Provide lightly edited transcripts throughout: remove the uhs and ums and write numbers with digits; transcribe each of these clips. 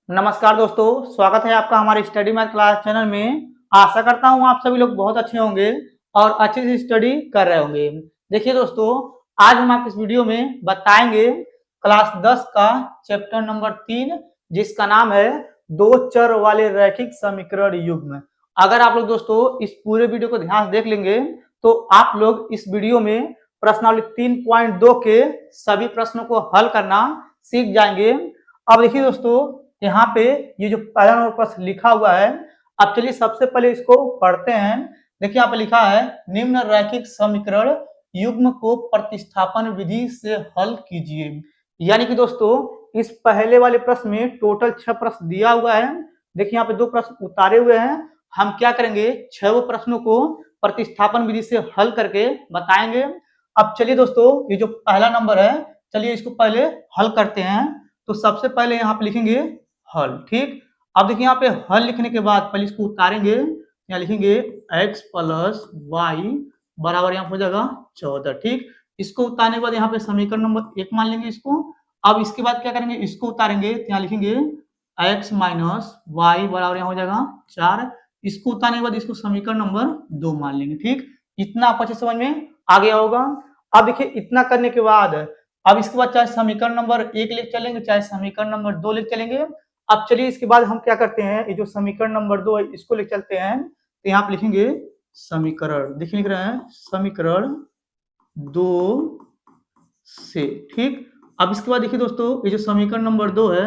नमस्कार दोस्तों, स्वागत है आपका हमारे स्टडी मैथ क्लास चैनल में। आशा करता हूँ आप सभी लोग बहुत अच्छे होंगे और अच्छे से स्टडी कर रहे होंगे। देखिए दोस्तों, आज हम आपको इस वीडियो में बताएंगे क्लास 10 का चैप्टर नंबर 3, जिसका नाम है दो चर वाले रैखिक समीकरण युग्म। अगर आप लोग दोस्तों इस पूरे वीडियो को ध्यान से देख लेंगे तो आप लोग इस वीडियो में प्रश्नावली 3.2 के सभी प्रश्नों को हल करना सीख जाएंगे। अब देखिए दोस्तों, यहाँ पे ये जो पहला नंबर प्रश्न लिखा हुआ है, अब चलिए सबसे पहले इसको पढ़ते हैं। देखिए यहाँ पे लिखा है, निम्न रैखिक समीकरण युग्म को प्रतिस्थापन विधि से हल कीजिए। यानी कि दोस्तों इस पहले वाले प्रश्न में टोटल 6 प्रश्न दिया हुआ है। देखिए यहाँ पे 2 प्रश्न उतारे हुए हैं। हम क्या करेंगे, 6 प्रश्नों को प्रतिस्थापन विधि से हल करके बताएंगे। अब चलिए दोस्तों, ये जो पहला नंबर है, चलिए इसको पहले हल करते हैं। तो सबसे पहले यहाँ पे लिखेंगे हल। ठीक, अब देखिए यहाँ पे हल लिखने के बाद पहले इसको उतारेंगे। यहाँ लिखेंगे x प्लस वाई बराबर यहाँ हो जाएगा 14। ठीक, इसको उतारने के बाद यहाँ पे समीकरण नंबर 1 मान लेंगे इसको। अब इसके बाद क्या करेंगे, इसको उतारेंगे तो यहाँ लिखेंगे x माइनस वाई बराबर यहाँ हो जाएगा 4। इसको उतारने के बाद इसको समीकरण नंबर 2 मान लेंगे। ठीक, इतना आपको अच्छे समझ में आ गया होगा। अब देखिए इतना करने के बाद अब इसके बाद चाहे समीकरण नंबर 1 लेके चलेंगे, चाहे समीकरण नंबर 2 लेके चलेंगे। अब चलिए इसके बाद हम क्या करते हैं, ये जो समीकरण नंबर 2 है इसको लेके चलते हैं। तो यहाँ पे लिखेंगे समीकरण, देखिए लिख रहे हैं समीकरण 2 से। ठीक, अब इसके बाद देखिए दोस्तों, ये जो समीकरण नंबर 2 है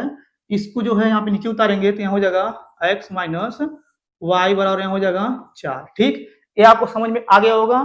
इसको जो है यहाँ पे नीचे उतारेंगे तो यहाँ हो जाएगा x माइनस वाई बराबर यहाँ हो जाएगा 4। ठीक, ये आपको समझ में आ गया होगा।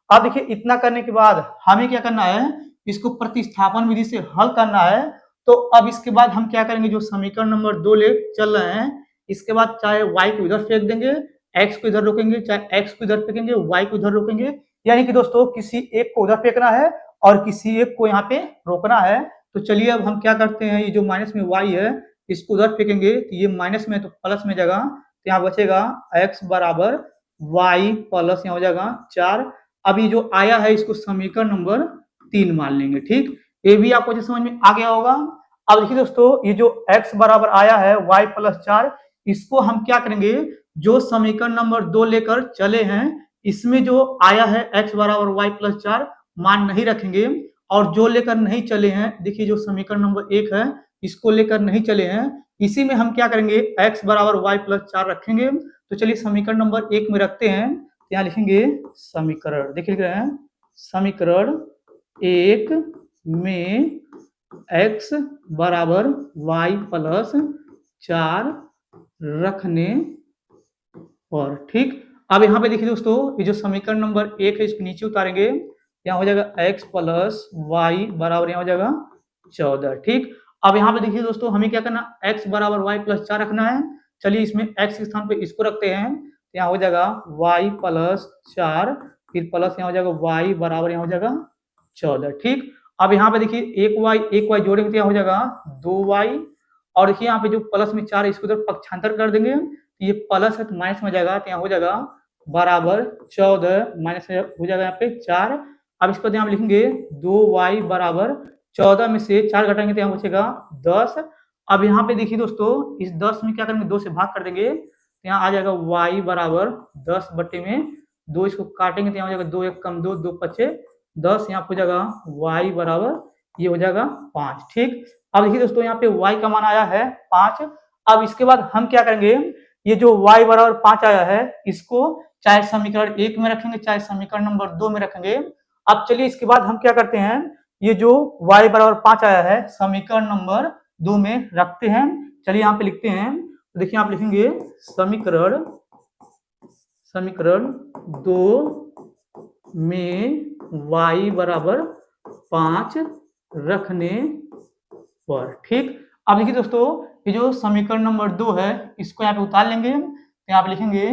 अब देखिए इतना करने के बाद हमें क्या करना है, इसको प्रतिस्थापन विधि से हल करना है। तो अब इसके बाद हम क्या करेंगे, जो समीकरण नंबर 2 ले चल रहे हैं, इसके बाद चाहे y को इधर फेंक देंगे, x को इधर रोकेंगे, चाहे x को इधर फेंकेंगे, y को इधर रोकेंगे। यानी कि दोस्तों किसी एक को उधर फेंकना है और किसी एक को यहाँ पे रोकना है। तो चलिए अब हम क्या करते हैं, ये जो माइनस में y है इसको उधर फेंकेंगे तो ये माइनस में तो प्लस में जाएगा, तो यहाँ बचेगा x बराबर y प्लस यहाँ हो जाएगा 4। अब ये जो आया है इसको समीकरण नंबर 3 मान लेंगे। ठीक, ये भी आपको जो समझ में आ गया होगा। अब देखिए दोस्तों, ये जो x बराबर आया है y प्लस 4, इसको हम क्या करेंगे, जो समीकरण नंबर 2 लेकर चले हैं इसमें जो आया है x बराबर y प्लस 4 मान नहीं रखेंगे, और जो लेकर नहीं चले हैं, देखिए जो समीकरण नंबर 1 है इसको लेकर नहीं चले हैं, इसी में हम क्या करेंगे x बराबर y प्लस 4 रखेंगे। तो चलिए समीकरण नंबर 1 में रखते हैं, यहाँ लिखेंगे समीकरण, देखिए लिख रहे हैं समीकरण 1 में x बराबर y प्लस 4 रखने पर। ठीक, अब यहाँ पे देखिए दोस्तों, ये जो समीकरण नंबर 1 है इसको नीचे उतारेंगे, यहाँ हो जाएगा x प्लस वाई बराबर यहाँ हो जाएगा 14। ठीक, अब यहाँ पे देखिए दोस्तों, हमें क्या करना, x बराबर y प्लस 4 रखना है। चलिए इसमें x के स्थान पे इसको रखते हैं, यहाँ हो जाएगा y प्लस 4, फिर प्लस यहाँ हो जाएगा y बराबर यहाँ हो जाएगा 14। ठीक, अब यहाँ पे देखिए एक y जोड़ेंगे तो यहाँ हो जाएगा 2y, और देखिए यहाँ पे जो प्लस में 4 है इसको इधर पक्षांतर कर देंगे, तो ये प्लस है तो माइनस में जाएगा, तो यहाँ हो जाएगा बराबर 14 माइनस हो जाएगा यहाँ पे 4। अब इसको यहाँ लिखेंगे 2y बराबर 14 में से 4 घटाएंगे तो यहाँ बचेगा 10। अब यहाँ पे देखिए दोस्तों, इस 10 में क्या करेंगे, 2 से भाग कर देंगे तो यहाँ आ जाएगा y बराबर 10 बटे में 2, इसको काटेंगे तो यहाँ हो जाएगा 2 1 कम 2, 2 पचे 10, यहाँ हो जाएगा y बराबर ये हो जाएगा 5। ठीक, अब देखिए दोस्तों यहाँ पे y का मान आया है 5। अब इसके बाद हम क्या करेंगे, ये जो y बराबर 5 आया है इसको चाहे समीकरण 1 में रखेंगे चाहे समीकरण नंबर 2 में रखेंगे। अब चलिए इसके बाद हम क्या करते हैं, ये जो y बराबर 5 आया है समीकरण नंबर 2 में रखते हैं। चलिए यहाँ पे लिखते हैं, तो देखिए आप लिखेंगे समीकरण 2 में y बराबर 5 रखने पर। ठीक, अब देखिए दोस्तों, ये जो समीकरण नंबर 2 है इसको यहाँ पे उतार लेंगे, तो यहाँ पे लिखेंगे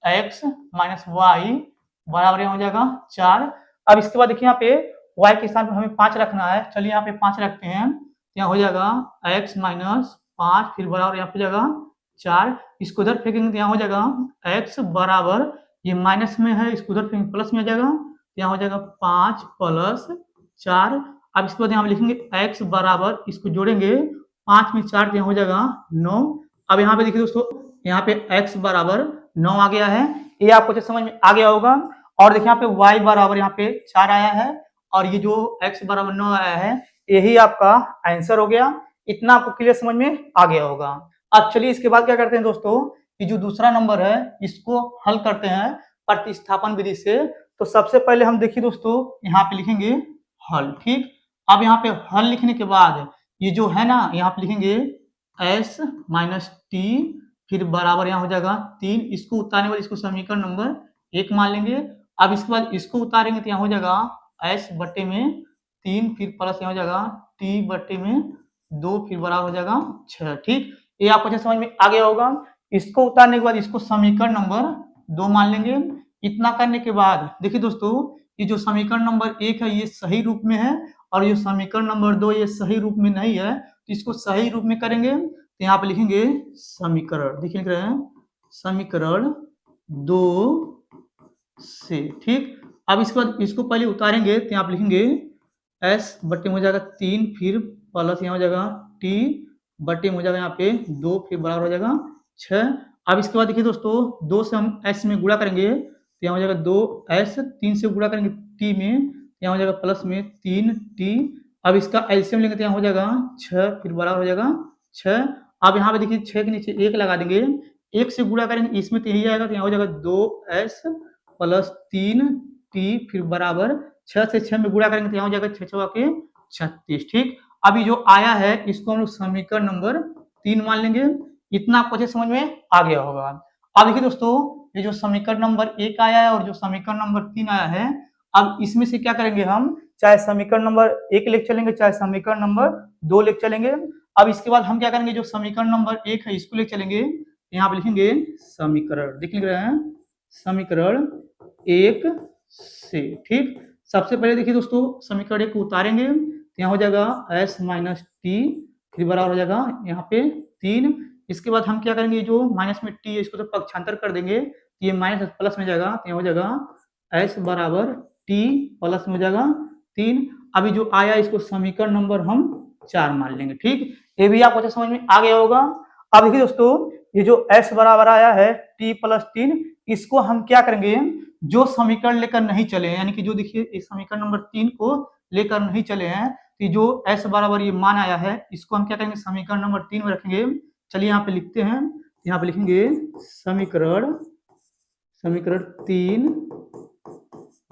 x माइनस वाई बराबर हो जाएगा 4। अब इसके बाद देखिए यहाँ पे y के स्थान पर हमें 5 रखना है। चलिए यहाँ पे 5 रखते हैं, तो यहाँ हो जाएगा x माइनस 5, फिर बराबर यहाँ पे जाएगा 4, इसको उधर फेंकेंगे तो यहाँ हो जाएगा x बराबर, ये माइनस में है इसको उधर फेंकेंगे प्लस में आ जाएगा, तो यहाँ हो जाएगा 5 प्लस 4। अब इसके बाद यहाँ पे लिखेंगे x बराबर, इसको जोड़ेंगे 5 में 4 तो यहाँ हो जाएगा 9, अब यहाँ पे देखिए दोस्तों, यहाँ पे x बराबर 9 आ गया है, ये आपको अच्छे समझ में आ गया होगा। और देखिए यहाँ पे y बराबर यहाँ पे 4 आया है, और ये जो x बराबर 9 आया है, यही आपका आंसर हो गया। इतना आपको क्लियर समझ में आ गया होगा। अब चलिए इसके बाद क्या करते हैं दोस्तों, ये जो दूसरा नंबर है इसको हल करते हैं प्रतिस्थापन विधि से। तो सबसे पहले हम देखिए दोस्तों, यहाँ पे लिखेंगे हल। ठीक, अब यहाँ पे हल लिखने के बाद ये जो है ना, यहाँ पे लिखेंगे s माइनस टी, फिर बराबर यहाँ हो जाएगा 3, इसको उतारने वाले इसको समीकरण नंबर 1 मान लेंगे। अब इसके बाद इसको उतारेंगे तो यहाँ हो जाएगा s बटे में 3, फिर प्लस यहाँ हो जाएगा t बटे में 2, फिर बराबर हो जाएगा 6। ठीक, ये आपको अच्छे समझ में आ गया होगा। इसको उतारने के बाद इसको समीकरण नंबर 2 मान लेंगे। इतना करने के बाद देखिए दोस्तों, ये जो समीकरण नंबर 1 है ये सही रूप में है, और ये समीकरण नंबर 2 ये सही रूप में नहीं है, तो इसको सही रूप में करेंगे तो यहाँ पे लिखेंगे समीकरण, देखिए लिख रहे हैं समीकरण 2 से। ठीक, अब इसके बाद इसको पहले उतारेंगे तो यहाँ पे लिखेंगे s बटे में हो जाएगा 3, फिर प्लस यहाँ हो जाएगा t बटे में हो जाएगा यहाँ पे 2, फिर बराबर हो जाएगा 6। अब इसके बाद देखिए दोस्तों, 2 से हम s में गुणा करेंगे तो यहाँ हो जाएगा 2s, 3 से गुणा करेंगे t में, यहाँ हो जाएगा प्लस में 3t। अब इसका एलसीएम लेंगे तो यहाँ हो जाएगा 6, फिर बराबर हो जाएगा 6। अब यहाँ पे देखिए 6 के नीचे 1 लगा देंगे, 1 से गुणा करेंगे इसमें तो यही आएगा, तो यहाँ हो जाएगा 2s प्लस 3t, फिर बराबर 6 से 6 में गुणा करेंगे तो यहाँ हो जाएगा 6 के 36। ठीक, अभी जो आया है इसको हम लोग समीकरण नंबर 3 मान लेंगे। इतना आपको अच्छे समझ में आ गया होगा। अब देखिए दोस्तों, ये जो समीकरण नंबर 1 आया है और जो समीकरण नंबर 3 आया है, अब इसमें से क्या करेंगे हम, चाहे समीकरण नंबर 1 लेके चलेंगे, चाहे समीकरण नंबर 2 लेके चलेंगे। अब इसके बाद हम क्या करेंगे, जो समीकरण नंबर 1 है इसको लेके चलेंगे, यहाँ पे लिखेंगे समीकरण, देख रहे हैं समीकरण 1 से। ठीक, सबसे पहले देखिए दोस्तों, समीकरण 1 को उतारेंगे तो यहाँ हो जाएगा s माइनस टी, फिर बराबर हो जाएगा यहाँ पे 3। इसके बाद हम क्या करेंगे, जो माइनस में t है इसको तो पक्षांतर कर देंगे, ये माइनस प्लस में जाएगा तो यहाँ हो जाएगा s बराबर t प्लस में हो जाएगा 3। अभी जो आया इसको समीकरण नंबर हम 4 मान लेंगे। ठीक, ये भी आपको समझ में आ गया होगा। अब देखिए दोस्तों, ये जो s बराबर आया है t प्लस 3, इसको हम क्या करेंगे, जो समीकरण लेकर नहीं चले हैं, यानी कि जो देखिए इस समीकरण नंबर 3 को लेकर नहीं चले हैं, तो जो s बराबर ये मान आया है इसको हम क्या करेंगे, समीकरण नंबर 3 में रखेंगे। चलिए यहाँ पे लिखते हैं, यहाँ पे लिखेंगे समीकरण 3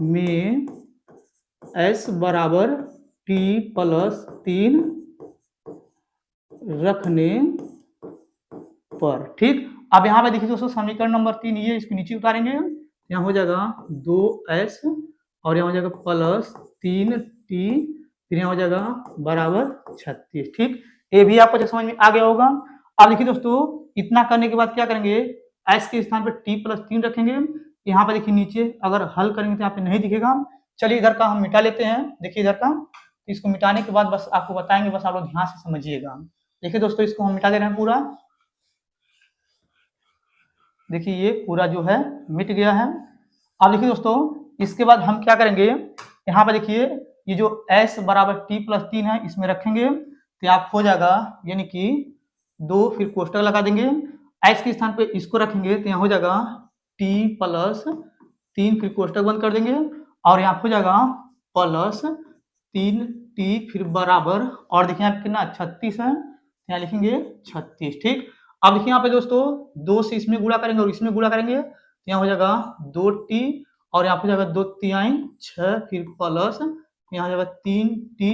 में s बराबर t प्लस 3 रखने पर। ठीक, अब यहाँ पे देखिए दोस्तों, समीकरण नंबर 3 ये इसको नीचे उतारेंगे, यहाँ हो जाएगा 2s और यहाँ हो जाएगा प्लस 3t, फिर यहाँ हो जाएगा बराबर 36। ठीक, ये भी आपको समझ में आ गया होगा। अब देखिए दोस्तों, इतना करने के बाद क्या करेंगे, s के स्थान पर t प्लस 3 रखेंगे। यहाँ पे देखिए नीचे अगर हल करेंगे तो यहाँ पे नहीं दिखेगा। चलिए इधर का हम मिटा लेते हैं, देखिए इधर का, इसको मिटाने के बाद बस आपको बताएंगे, बस आप लोग ध्यान से समझिएगा। देखिए दोस्तों, इसको हम मिटा दे रहे हैं पूरा, देखिए ये पूरा जो है मिट गया है। अब देखिए दोस्तों, इसके बाद हम क्या करेंगे, यहाँ पे देखिए ये जो s बराबर t प्लस 3 है इसमें रखेंगे तो आप हो जाएगा, यानी कि 2, फिर कोष्टक लगा देंगे, s के स्थान पे इसको रखेंगे तो यहाँ हो जाएगा t प्लस 3, फिर कोष्टक बंद कर देंगे, और यहाँ हो जाएगा प्लस 3t, फिर बराबर, और देखिए यहाँ कितना 36 है, यहाँ लिखेंगे 36। ठीक, अब देखिए यहाँ पे दोस्तों, 2 से इसमें गुणा करेंगे और इसमें गुणा करेंगे तो यहाँ हो जाएगा 2t, और यहाँ हो जाएगा 2 तिहाई 6, फिर प्लस यहाँ हो जाएगा 3t,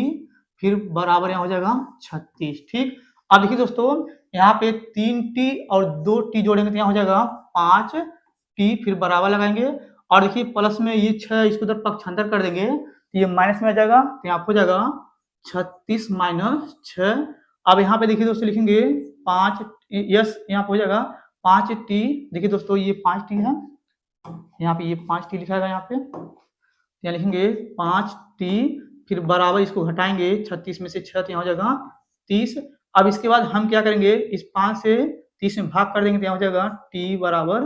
फिर बराबर यहाँ हो जाएगा 36। ठीक, अब देखिए दोस्तों, यहाँ पे 3t और 2t जोड़ेंगे तो यहाँ हो जाएगा 5t, फिर बराबर लगाएंगे, और देखिए प्लस में ये 6 इसको उधर पक्षांतर कर देंगे तो ये माइनस में आ जाएगा, तो यहाँ हो जाएगा 36 माइनस 6। अब यहाँ पे देखिए दोस्तों, लिखेंगे 5 यस, यहाँ पे हो जाएगा 5t, देखिए दोस्तों ये 5t है, यहाँ पे ये 5t लिखा है, यहाँ पे यहाँ लिखेंगे 5t, फिर बराबर इसको घटाएंगे 36 में से 6 तो यहाँ हो जाएगा 30। अब इसके बाद हम क्या करेंगे, इस 5 से 30 में भाग कर देंगे तो यहाँ हो जाएगा t बराबर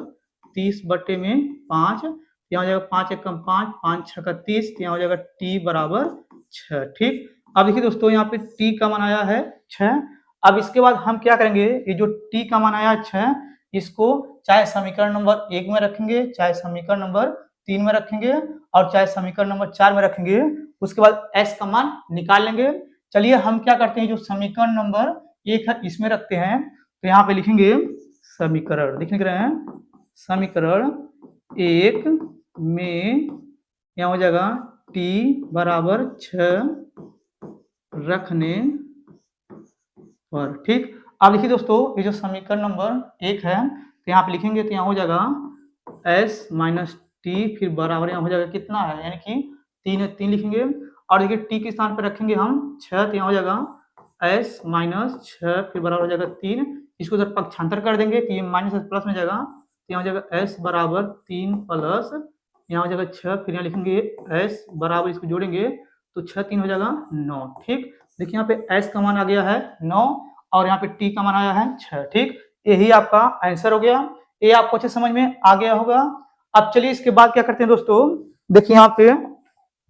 30 बटे में 5, यहाँ हो जाएगा 5 एकम 5, 5 6 का 30, यहाँ हो जाएगा t बराबर 6। ठीक, अब देखिए दोस्तों, यहाँ पे t का मान आया है 6। अब इसके बाद हम क्या करेंगे, ये जो t का मान आया 6, इसको चाहे समीकरण नंबर 1 में रखेंगे, चाहे समीकरण नंबर 3 में रखेंगे और चाहे समीकरण नंबर 4 में रखेंगे। उसके बाद s का मान निकाल लेंगे। चलिए हम क्या करते हैं, जो समीकरण नंबर 1 है इसमें रखते हैं। तो यहाँ पे लिखेंगे समीकरण, लिख रहे हैं समीकरण 1 में यहाँ हो जाएगा t बराबर 6 रखने पर। ठीक, अब देखिए दोस्तों, ये जो समीकरण नंबर 1 है तो यहाँ पे लिखेंगे तो यहाँ हो जाएगा s माइनस टी, फिर बराबर यहाँ हो जाएगा कितना है, यानी कि 3 है, 3 लिखेंगे। और देखिए t के स्थान पर रखेंगे हम 6, तो यहाँ हो जाएगा s माइनस 6, फिर बराबर हो जाएगा 3। इसको जब पक्षांतर कर देंगे तो ये माइनस प्लस में जाएगा, तो यहाँ हो जाएगा s बराबर 3 प्लस यहाँ हो जाएगा 6, फिर यहाँ लिखेंगे s बराबर, इसको जोड़ेंगे तो 6 3 हो जाएगा 9। ठीक, देखिए यहाँ पे s का मान आ गया है 9 और यहाँ पे t का मान आया है 6। ठीक, यही आपका आंसर हो गया। ये आपको अच्छे समझ में आ गया होगा। अब चलिए इसके बाद क्या करते हैं दोस्तों, देखिए यहाँ पे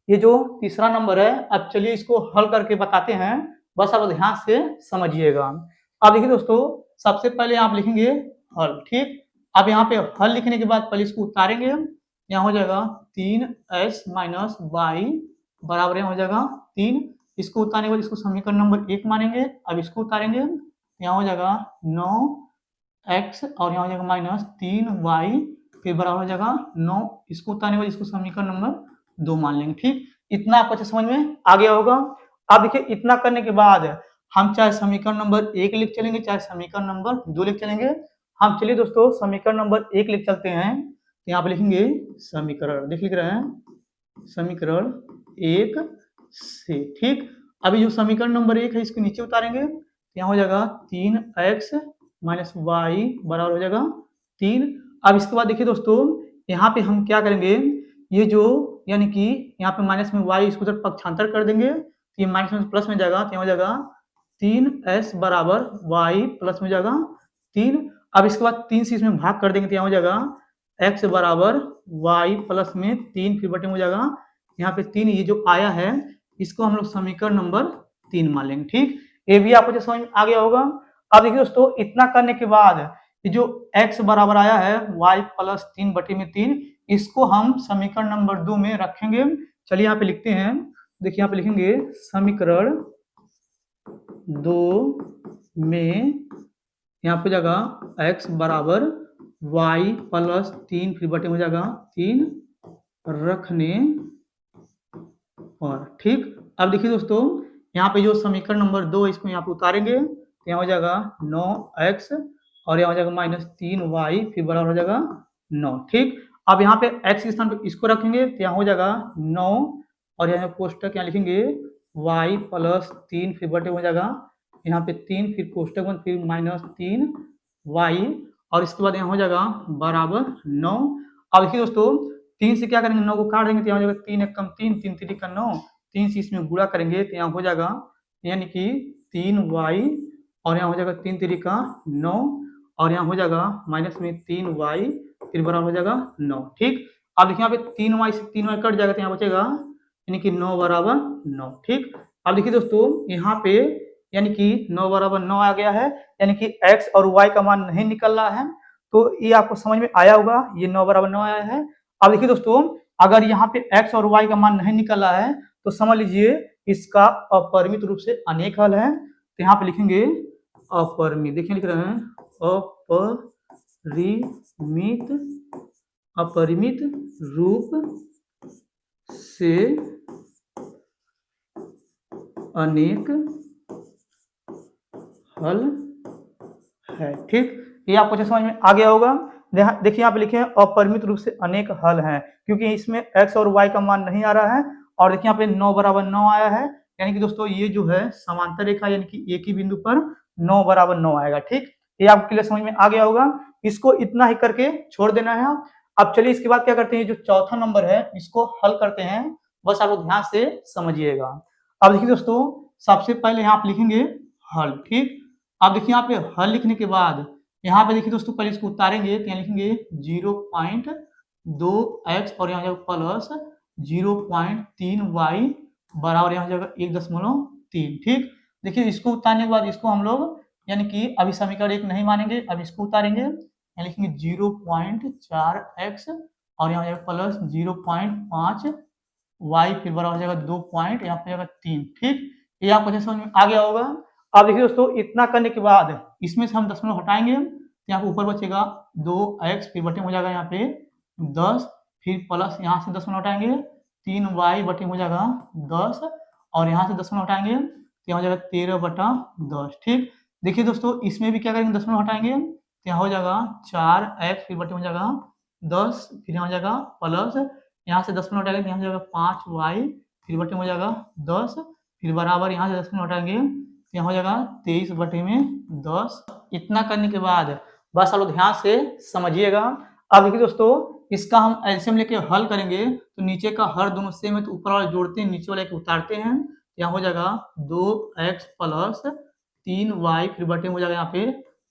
ये जो तीसरा नंबर है, अब चलिए इसको हल करके बताते हैं, बस आप ध्यान से समझिएगा। अब देखिए दोस्तों, सबसे पहले आप लिखेंगे हल। ठीक, अब यहाँ पे हल लिखने के बाद पहले इसको उतारेंगे, यहाँ हो जाएगा 3s माइनस वाई बराबर हो जाएगा 3। इसको उतारने के बाद इसको समीकरण नंबर 1 मानेंगे। अब इसको उतारेंगे, यहाँ हो जाएगा 9x और यहाँ हो जाएगा माइनस 3y, फिर बराबर हो जाएगा 9। इसको उतारने के बाद इसको समीकरण नंबर 2 मान लेंगे। ठीक, इतना आपको अच्छे समझ में आ गया होगा। अब देखिए इतना करने के बाद हम चाहे समीकरण नंबर 1 लिख चलेंगे, चाहे समीकरण नंबर 2 लिख चलेंगे। हम चलिए दोस्तों समीकरण नंबर 1 लिख चलते हैं। यहाँ पे लिखेंगे समीकरण, लिख रहे हैं समीकरण 1 से। ठीक, अभी जो समीकरण नंबर 1 है इसको नीचे उतारेंगे, यहाँ हो जाएगा 3x माइनस वाई बराबर हो जाएगा 3। अब इसके बाद देखिए दोस्तों, यहाँ पे हम क्या करेंगे, ये जो यानी कि यहाँ पे माइनस में y, इसको उधर पक्षांतर कर देंगे, तो ये माइनस में प्लस में जाएगा, तो यहाँ हो जाएगा 3s बराबर y प्लस में जाएगा 3। अब इसके बाद 3 से इसमें भाग कर देंगे, तो यहाँ हो जाएगा x बराबर y प्लस में 3, फिर बटे में हो जाएगा यहाँ पे 3। ये जो आया है इसको हम लोग समीकरण नंबर 3 मान लेंगे। ठीक, ये भी आपको समझ में आ गया होगा। अब देखिए दोस्तों, इतना करने के बाद ये जो x बराबर आया है y प्लस 3 बटे में 3, इसको हम समीकरण नंबर 2 में रखेंगे। चलिए यहाँ पे लिखते हैं, देखिए यहाँ पे लिखेंगे समीकरण 2 में यहाँ पे जाएगा x बराबर y प्लस 3, फिर बटे में जाएगा 3 रखने पर। ठीक, अब देखिए दोस्तों, यहाँ पे जो समीकरण नंबर 2 इसको यहाँ पे उतारेंगे, तो यहाँ हो जाएगा 9x और यहाँ हो जाएगा माइनस 3y, फिर बराबर हो जाएगा 9। ठीक, अब यहाँ पे x के स्थान पे इसको रखेंगे, तो यहाँ हो जाएगा 9 और यहाँ कोष्टक यहाँ लिखेंगे y प्लस 3, फिर बटे हो जाएगा यहाँ पे 3, फिर कोष्टक बंद, फिर माइनस 3y और इसके बाद यहाँ हो जाएगा बराबर 9। अब देखिए दोस्तों, 3 से क्या करेंगे, 9 को काट देंगे, तो यहाँ हो जाएगा 3 1 कम 3, 3 3 का 9, 3 से इसमें गुणा करेंगे, तो यहाँ हो जाएगा यानी कि 3y और यहाँ हो जाएगा 3 3 का 9 और यहाँ हो जाएगा माइनस में 3y, फिर बराबर हो जाएगा 9। ठीक, अब देखिए यहाँ पे 3y से 3y कट जाएगा, तो यहाँ बचेगा यानी कि 9 बराबर 9। ठीक, अब देखिए दोस्तों, यहाँ पे यानी कि 9 बराबर 9 आ गया है, यानी कि x और y का मान नहीं निकल रहा है। तो ये आपको समझ में आया होगा, ये 9 बराबर 9 आया है। अब देखिए दोस्तों, अगर यहाँ पे x और y का मान नहीं निकल रहा है तो समझ लीजिए इसका अपरिमित रूप से अनेक हल है। तो यहाँ पे लिखेंगे अपरिमित, देखिए लिख रहे हैं अपरिमित रूप से अनेक हल है। ठीक, ये आपको समझ में आ गया होगा। देखिए यहाँ पे लिखे हैं अपरिमित रूप से अनेक हल हैं, क्योंकि इसमें x और y का मान नहीं आ रहा है। और देखिए यहाँ पे 9 बराबर 9 आया है, यानी कि दोस्तों ये जो है समांतर रेखा, यानी कि एक ही बिंदु पर 9 बराबर 9 आएगा। ठीक, ये आपको क्लियर समझ में आ गया होगा। इसको इतना ही करके छोड़ देना है। अब चलिए इसके बाद क्या करते हैं, जो चौथा नंबर है इसको हल करते हैं, बस आप लोग ध्यान से समझिएगा। अब देखिए दोस्तों, सबसे पहले यहाँ पे लिखेंगे हल। ठीक, अब देखिए यहाँ पे हल लिखने के बाद यहाँ पे देखिए दोस्तों, पहले इसको उतारेंगे, तो यहाँ लिखेंगे 0.2x और यहाँ जाएगा प्लस 0.3y बराबर यहाँ जाएगा 1.3। ठीक, देखिए इसको उतारने के बाद इसको हम लोग यानी कि अभी समीकरण 1 नहीं मानेंगे, अब इसको उतारेंगे, यहाँ लिखेंगे 0.4x और यहाँ जाएगा प्लस 0.5 y, फिर बराबर हो जाएगा 2 पॉइंट, यहाँ पे जाएगा 3। ठीक, ये आपको अच्छे समझ में आ गया होगा। अब देखिए दोस्तों, इतना करने के बाद इसमें से हम दशमलव हटाएंगे, यहाँ पे ऊपर बचेगा 2x, फिर बटे में हो जाएगा यहाँ पे 10, फिर प्लस यहाँ से दशमलव हटाएंगे 3y बटे में हो जाएगा 10, और यहाँ से दशमलव हटाएंगे तो यहाँ हो जाएगा 13/10। ठीक, देखिए दोस्तों इसमें भी क्या करेंगे, दशमलव हटाएंगे तो यहाँ हो जाएगा 4x, फिर बटे में हो जाएगा 10, फिर यहाँ हो जाएगा प्लस, यहाँ से दशमलव हटाएंगे तो यहाँ हो जाएगा 5y, फिर बटे में हो जाएगा 10, फिर बराबर यहाँ से दशमलव हटाएंगे तो यहाँ हो जाएगा 23/10। इतना करने के बाद बस आप लोग ध्यान से समझिएगा। अब देखिए दोस्तों, इसका हम एलसीएम लेके हल करेंगे तो नीचे का हर दोनों सेम है तो ऊपर वाले जोड़ते हैं, नीचे वाले को उतारते हैं, यहाँ हो जाएगा 2x प्लस 3y, फिर बटे में हो जाएगा यहाँ पे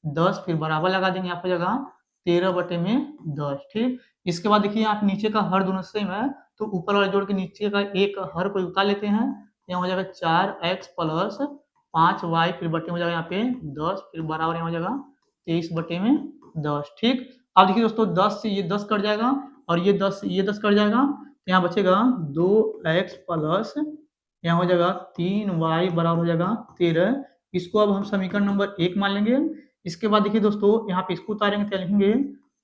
10, फिर बराबर लगा देंगे, यहाँ पे हो जाएगा 13/10। ठीक, इसके बाद देखिए यहाँ नीचे का हर दोनों सेम है तो ऊपर वाले जोड़ के नीचे का एक हर को उतार लेते हैं, यहाँ हो जाएगा 4x प्लस 5y, फिर बटे में हो जाएगा यहाँ पे 10, फिर बराबर यहाँ हो जाएगा 23/10। ठीक, अब देखिए दोस्तों 10 से ये 10 कट जाएगा और ये 10 से ये 10 कट जाएगा तो यहाँ बचेगा 2x प्लस यहाँ हो जाएगा 3y बराबर हो जाएगा 13। इसको अब हम समीकरण नंबर 1 मान लेंगे। इसके बाद देखिए दोस्तों, यहाँ पे इसको उतारेंगे तो लिखेंगे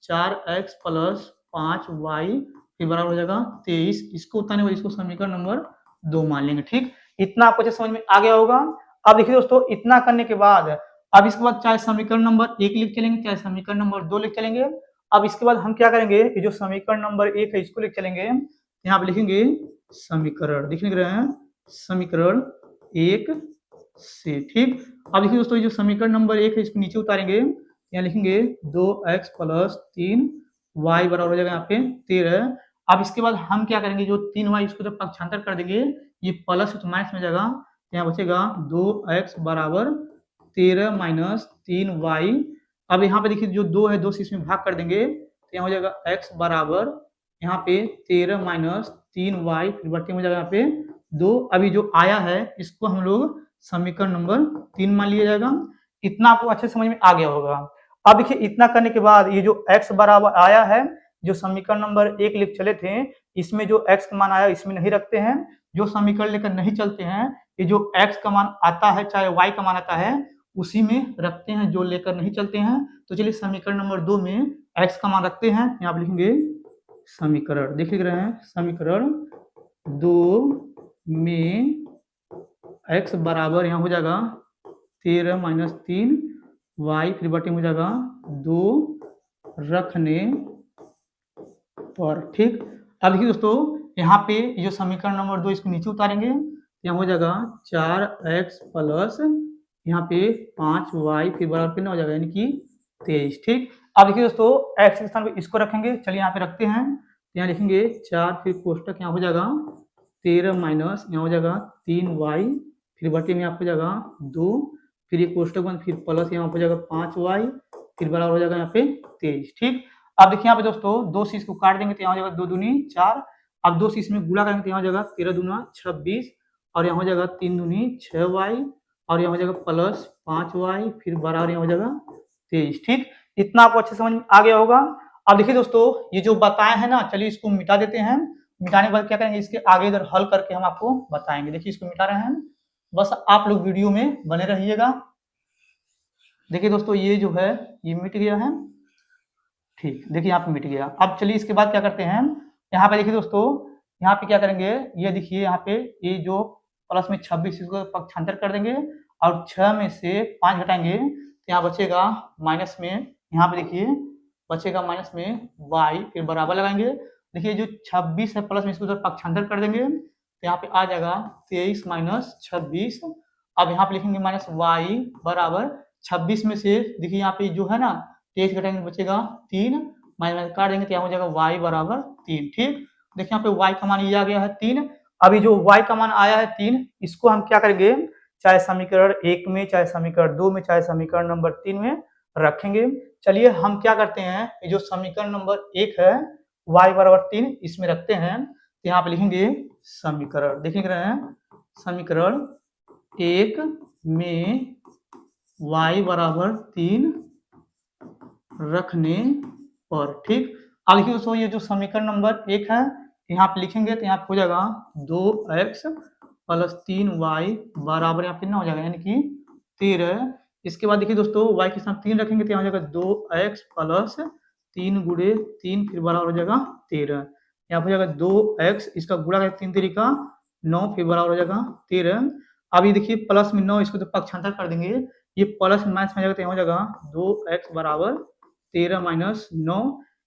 4x प्लस 5y, फिर बराबर हो जाएगा 23। इसको उतारने के बाद इसको समीकरण नंबर 2 मान लेंगे। ठीक, इतना आपको अच्छे समझ में आ गया होगा। अब देखिए दोस्तों, इतना करने के बाद अब इसके बाद चाहे समीकरण नंबर 1 लिख चलेंगे, चाहे समीकरण नंबर 2 लिख चलेंगे। अब इसके बाद हम क्या करेंगे, ये जो समीकरण नंबर 1 है इसको लिख चलेंगे, यहाँ पे लिखेंगे समीकरण, लिख रहे हैं समीकरण 1 से। ठीक, अब देखिए दोस्तों, ये जो समीकरण नंबर 1 है इसको नीचे उतारेंगे, यहाँ लिखेंगे 2x प्लस 3y बराबर हो जाएगा यहाँ पे 13। अब इसके बाद हम क्या करेंगे, जो 3y इसको जब पक्षांतर कर देंगे, ये प्लस तो माइनस में जाएगा, यहाँ बचेगा 2x बराबर 13 माइनस 3y। अब यहाँ पे देखिए जो 2 है 2 से इसमें भाग कर देंगे तो यहाँ हो जाएगा x बराबर यहाँ पे 13 माइनस 3y, फिर बटे में हो जाएगा यहाँ पे 2। अभी जो आया है इसको हम लोग समीकरण नंबर 3 मान लिया जाएगा। इतना आपको अच्छे समझ में आ गया होगा। अब देखिए इतना करने के बाद ये जो x बराबर आया है, जो समीकरण नंबर 1 लिख चले थे, इसमें जो x का मान आया इसमें नहीं रखते हैं, जो समीकरण लेकर नहीं चलते हैं, ये जो x का मान आता है चाहे y का मान आता है उसी में रखते हैं, जो लेकर नहीं चलते हैं। तो चलिए समीकरण नंबर 2 में x का मान रखते हैं, यहाँ पे लिखेंगे समीकरण, देख लिख रहे हैं समीकरण 2 में x बराबर यहाँ हो जाएगा 13 माइनस 3y, फिर बटे में हो जाएगा 2 रखने पर। ठीक, अब देखिए दोस्तों, यहाँ पे ये जो समीकरण नंबर 2 इसको नीचे उतारेंगे, यहाँ हो जाएगा 4x प्लस यहाँ पे 5y, फिर बराबर कितना हो जाएगा यानी कि 23। ठीक, अब देखिए दोस्तों, x के स्थान पे इसको रखेंगे, चलिए यहाँ पे रखते हैं, यहाँ लिखेंगे 4, फिर कोष्टक यहाँ हो जाएगा 13 माइनस यहाँ हो जाएगा 3y, फिर बटे में यहाँ हो जाएगा 2, फिर ये कोष्टक बंद, फिर प्लस यहाँ हो जाएगा 5y, फिर बराबर हो जाएगा यहाँ पे 23। ठीक, अब देखिए यहाँ पे दोस्तों 2 से इसको काट देंगे तो यहाँ हो जाएगा 2 दूनी 4, अब 2 से इसमें गुणा करेंगे तो यहाँ हो जाएगा 13 दूना 26, और यहाँ हो जाएगा 3 दूनी 6y, और यहाँ हो जाएगा प्लस 5y, फिर बराबर यहाँ हो जाएगा 23। ठीक, इतना आपको अच्छे समझ में आ गया होगा। अब देखिए दोस्तों, ये जो बताए हैं ना, चलिए इसको मिटा देते हैं। मिटाने के बाद क्या करेंगे, इसके आगे इधर हल करके हम आपको बताएंगे। देखिए इसको मिटा रहे हैं, बस आप लोग वीडियो में बने रहिएगा। देखिए दोस्तों, ये जो है ये मिट गया है। ठीक, देखिए यहाँ पे मिट गया। अब चलिए इसके बाद क्या करते हैं, यहाँ पे देखिए दोस्तों, यहाँ पे क्या करेंगे, ये देखिए यहाँ पे ये जो प्लस में 26 इसको पक्षांतर कर देंगे और 6 में से 5 घटाएंगे तो यहाँ बचेगा माइनस में, यहाँ पे देखिए बचेगा माइनस में y, फिर बराबर लगाएंगे। देखिए जो 26 है प्लस में इसको उधर पक्षांतर कर देंगे तो यहाँ पे आ जाएगा 23 माइनस 26। अब यहाँ पे लिखेंगे माइनस y बराबर 26 में से देखिए यहाँ पे जो है ना 23 घटाएंगे बचेगा 3, माइनस काट देंगे तो यहाँ हो जाएगा y बराबर 3। ठीक, देखिए यहाँ पे y का मान ये आ गया है 3। अभी जो y का मान आया है 3, इसको हम क्या करेंगे, चाहे समीकरण 1 में, चाहे समीकरण 2 में, चाहे समीकरण नंबर 3 में रखेंगे। चलिए हम क्या करते हैं, ये जो समीकरण नंबर 1 है y बराबर 3 इसमें रखते हैं, तो यहाँ पे लिखेंगे समीकरण, देख रहे हैं समीकरण 1 में y बराबर 3 रखने पर। ठीक, अब देखिए दोस्तों ये जो समीकरण नंबर 1 है यहाँ पे लिखेंगे तो यहाँ पे हो जाएगा 2x प्लस 3y बराबर यहाँ पे कितना हो जाएगा यानी कि 13। इसके बाद देखिए दोस्तों y के साथ 3 रखेंगे तो यहाँ हो जाएगा 2x प्लस 3 गुणे 3 फिर बराबर हो जाएगा 13। यहाँ पे हो जाएगा 2x इसका गुणा करें 3 तरीका 9 फिर बराबर हो जाएगा 13। अब ये देखिए प्लस में 9 इसको तो पक्षांतर कर देंगे, ये प्लस माइनस में जाएगा तो यहाँ हो जाएगा 2x बराबर 13 माइनस 9।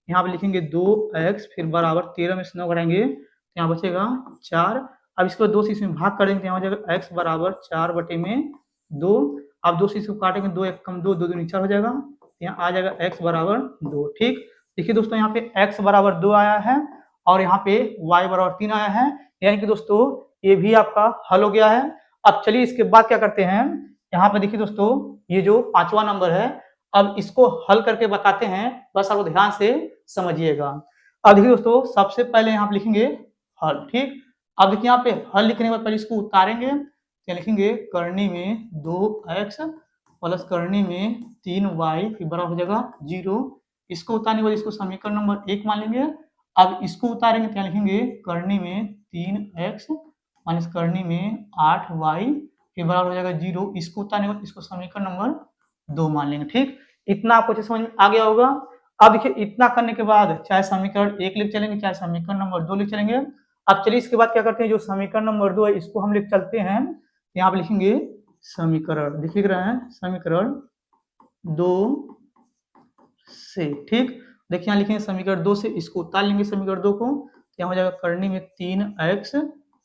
यहाँ पे लिखेंगे 2x फिर बराबर 13 में से 9 घटाएंगे तो यहाँ बचेगा 4। अब इसको 2 से इसमें भाग कर देंगे तो यहाँ हो जाएगा x बराबर 4 बटे में 2। अब 2 से इसको काटेंगे 2 1 कम 2 2 दूनी 4 हो जाएगा, यहाँ आ जाएगा x बराबर 2। ठीक, देखिए दोस्तों यहाँ पे x बराबर 2 आया है और यहाँ पे y बराबर 3 आया है, यानी कि दोस्तों ये भी आपका हल हो गया है। अब चलिए इसके बाद क्या करते हैं, यहाँ पे देखिए दोस्तों ये जो 5वां नंबर है अब इसको हल करके बताते हैं, बस आप ध्यान से समझिएगा। अब देखिए दोस्तों सबसे पहले यहाँ पे लिखेंगे हल। ठीक, अब देखिए यहाँ पे हल लिखने के बाद पहले इसको उतारेंगे तो लिखेंगे करनी में 2x प्लस करनी में 3y फिर बराबर हो जाएगा 0। इसको उतारने के बाद इसको समीकरण नंबर 1 मान लेंगे। अब इसको उतारेंगे तो लिखेंगे करनी में 3x माइनस करनी में 8y फिर बराबर हो जाएगा 0। इसको उतारने के बाद इसको समीकरण नंबर 2 मान लेंगे। ठीक, इतना आपको समझ में आ गया होगा। अब देखिए इतना करने के बाद चाहे समीकरण 1 लिख चलेंगे चाहे समीकरण नंबर 2 लिख चलेंगे। अब चलिए इसके बाद क्या करते हैं, जो समीकरण नंबर 2 है इसको हम लिख चलते हैं, यहाँ पे लिखेंगे समीकरण, लिख रहे हैं समीकरण 2 से। ठीक, देखिए यहाँ लिखेंगे समीकरण 2 से, इसको उतार लेंगे समीकरण 2 को, यहाँ हो जाएगा करनी में 3x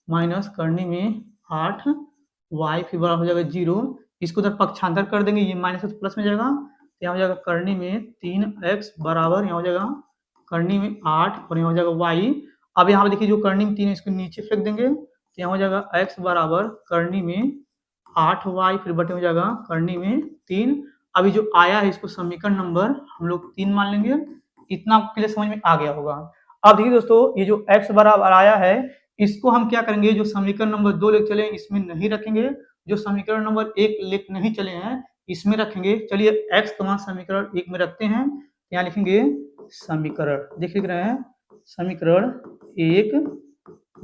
माइनस करनी में 8y फिर बराबर हो जाएगा 0। इसको उधर पक्षांतर कर देंगे, ये माइनस तो प्लस में जाएगा, यहाँ हो जाएगा करनी में 3x बराबर यहाँ हो जाएगा करनी में 8 और यहाँ हो जाएगा y। अब यहाँ पे देखिए जो करनी में 3 है इसको नीचे फेंक देंगे तो यहाँ हो जाएगा x बराबर करनी में 8y फिर बटे हो जाएगा करनी में 3। अभी जो आया है इसको समीकरण नंबर हम लोग 3 मान लेंगे। इतना आपको क्लियर समझ में आ गया होगा। अब देखिए दोस्तों ये जो x बराबर आया है इसको हम क्या करेंगे, जो समीकरण नंबर 2 लेके चले इसमें नहीं रखेंगे, जो समीकरण नंबर 1 लेक नहीं चले हैं इसमें रखेंगे। चलिए x का मान समीकरण 1 में रखते हैं, यहाँ लिखेंगे समीकरण, लिख रहे हैं समीकरण 1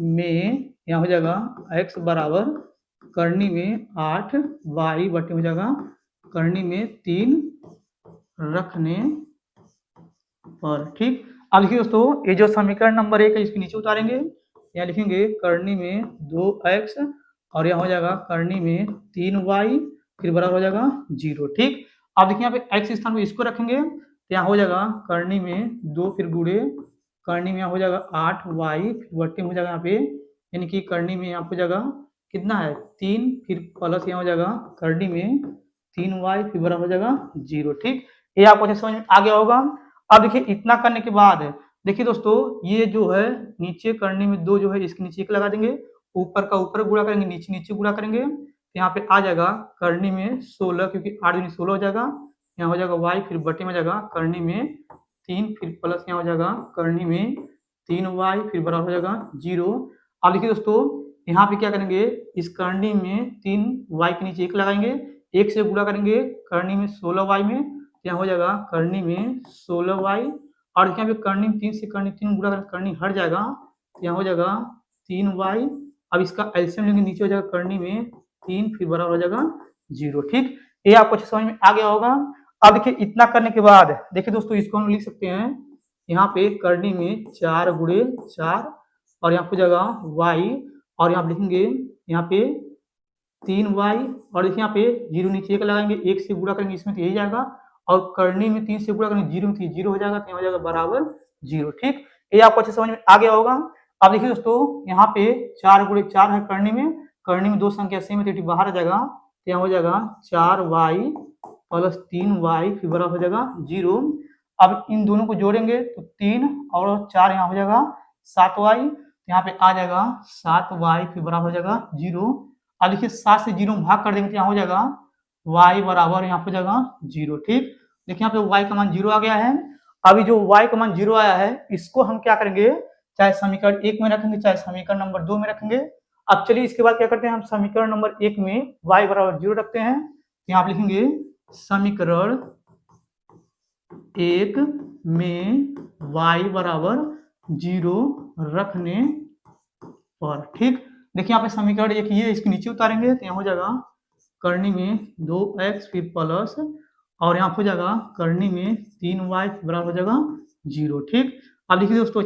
में यहाँ हो जाएगा x बराबर करनी में 8y बटे हो जाएगा करनी में 3 रखने पर। ठीक, अब देखिए दोस्तों ये जो समीकरण नंबर 1 है इसके नीचे उतारेंगे, यहाँ लिखेंगे करनी में 2x और यहाँ हो जाएगा करनी में 3y फिर बराबर हो जाएगा 0। ठीक, अब देखिए यहाँ पे x स्थान पे इसको रखेंगे तो यहाँ हो जाएगा करनी में 2 फिर गुणे करनी में यहाँ हो जाएगा 8y फिर बटे हो जाएगा यहाँ पे, यानी कि करनी में यहाँ हो जाएगा कितना है 3 फिर प्लस यहाँ हो जाएगा करनी में 3y फिर बराबर हो जाएगा 0। ठीक, ये आपको समझ में आ गया होगा। अब देखिए इतना करने के बाद देखिए दोस्तों ये जो है नीचे करनी में 2 जो है इसके नीचे 1 लगा देंगे, ऊपर का ऊपर गुणा करेंगे नीचे नीचे गुणा करेंगे तो यहाँ पे आ जाएगा करनी में 16 क्योंकि 8 दूनी 16 हो जाएगा, यहाँ हो जाएगा y फिर बटे में जाएगा करनी में 3 फिर प्लस यहाँ हो जाएगा करनी में 3y फिर बराबर हो जाएगा 0। अब देखिए दोस्तों यहाँ पे क्या करेंगे, इस करनी में 3y के नीचे 1 लगाएंगे, 1 से गुणा करेंगे करनी में 16y में, यहाँ हो जाएगा करनी में 16y और यहाँ पे करनी 3 से करनी 3 गुणा करेंगे करनी हट जाएगा, यहाँ हो जाएगा 3y। अब इसका एलसीएम लेंगे नीचे हो जाएगा करनी में 3 फिर बराबर हो जाएगा 0। ठीक, ये आपको अच्छे समझ में आ गया होगा। अब देखिए इतना करने के बाद देखिए दोस्तों इसको हम लिख सकते हैं यहाँ पे करनी में 4 गुणे 4 और यहाँ पे जाएगा y और यहाँ पे लिखेंगे यहाँ पे 3y और देखिए यहाँ पे 0 नीचे 1 लगाएंगे, 1 से गुणा करेंगे इसमें तो यही जाएगा और करनी में 3 से गुणा करेंगे 0 में 0 हो जाएगा तो यहाँ हो जाएगा बराबर 0। ठीक, ये आपको अच्छे समझ में आ गया होगा। अब देखिए दोस्तों यहाँ पे 4 गुणे 4 है करनी में 2 संख्या सेम है तो बाहर आ जाएगा तो यहाँ हो जाएगा 4y प्लस 3y फिर बराबर हो जाएगा 0। अब इन दोनों को जोड़ेंगे तो 3 और 4 यहाँ हो जाएगा 7y, यहाँ पे आ जाएगा 7y फिर बराबर हो जाएगा 0। अब देखिए 7 से 0 भाग कर देंगे तो यहाँ हो जाएगा y बराबर यहाँ हो जाएगा 0। ठीक, देखिए यहाँ पे y का मान 0 आ गया है। अभी जो y का मान 0 आया है इसको हम क्या करेंगे, चाहे समीकरण 1 में रखेंगे चाहे समीकरण नंबर 2 में रखेंगे। अब चलिए इसके बाद क्या करते हैं, हम समीकरण नंबर 1 में y बराबर 0 रखते हैं। यहाँ आप लिखेंगे समीकरण 1 में y बराबर 0 रखने पर। ठीक, देखिए यहाँ पे समीकरण 1 ये इसके नीचे उतारेंगे तो यहाँ हो जाएगा करनी में 2x फिर प्लस और यहाँ हो जाएगा करनी में 3y बराबर हो जाएगा 0। ठीक, अब देखिए दोस्तों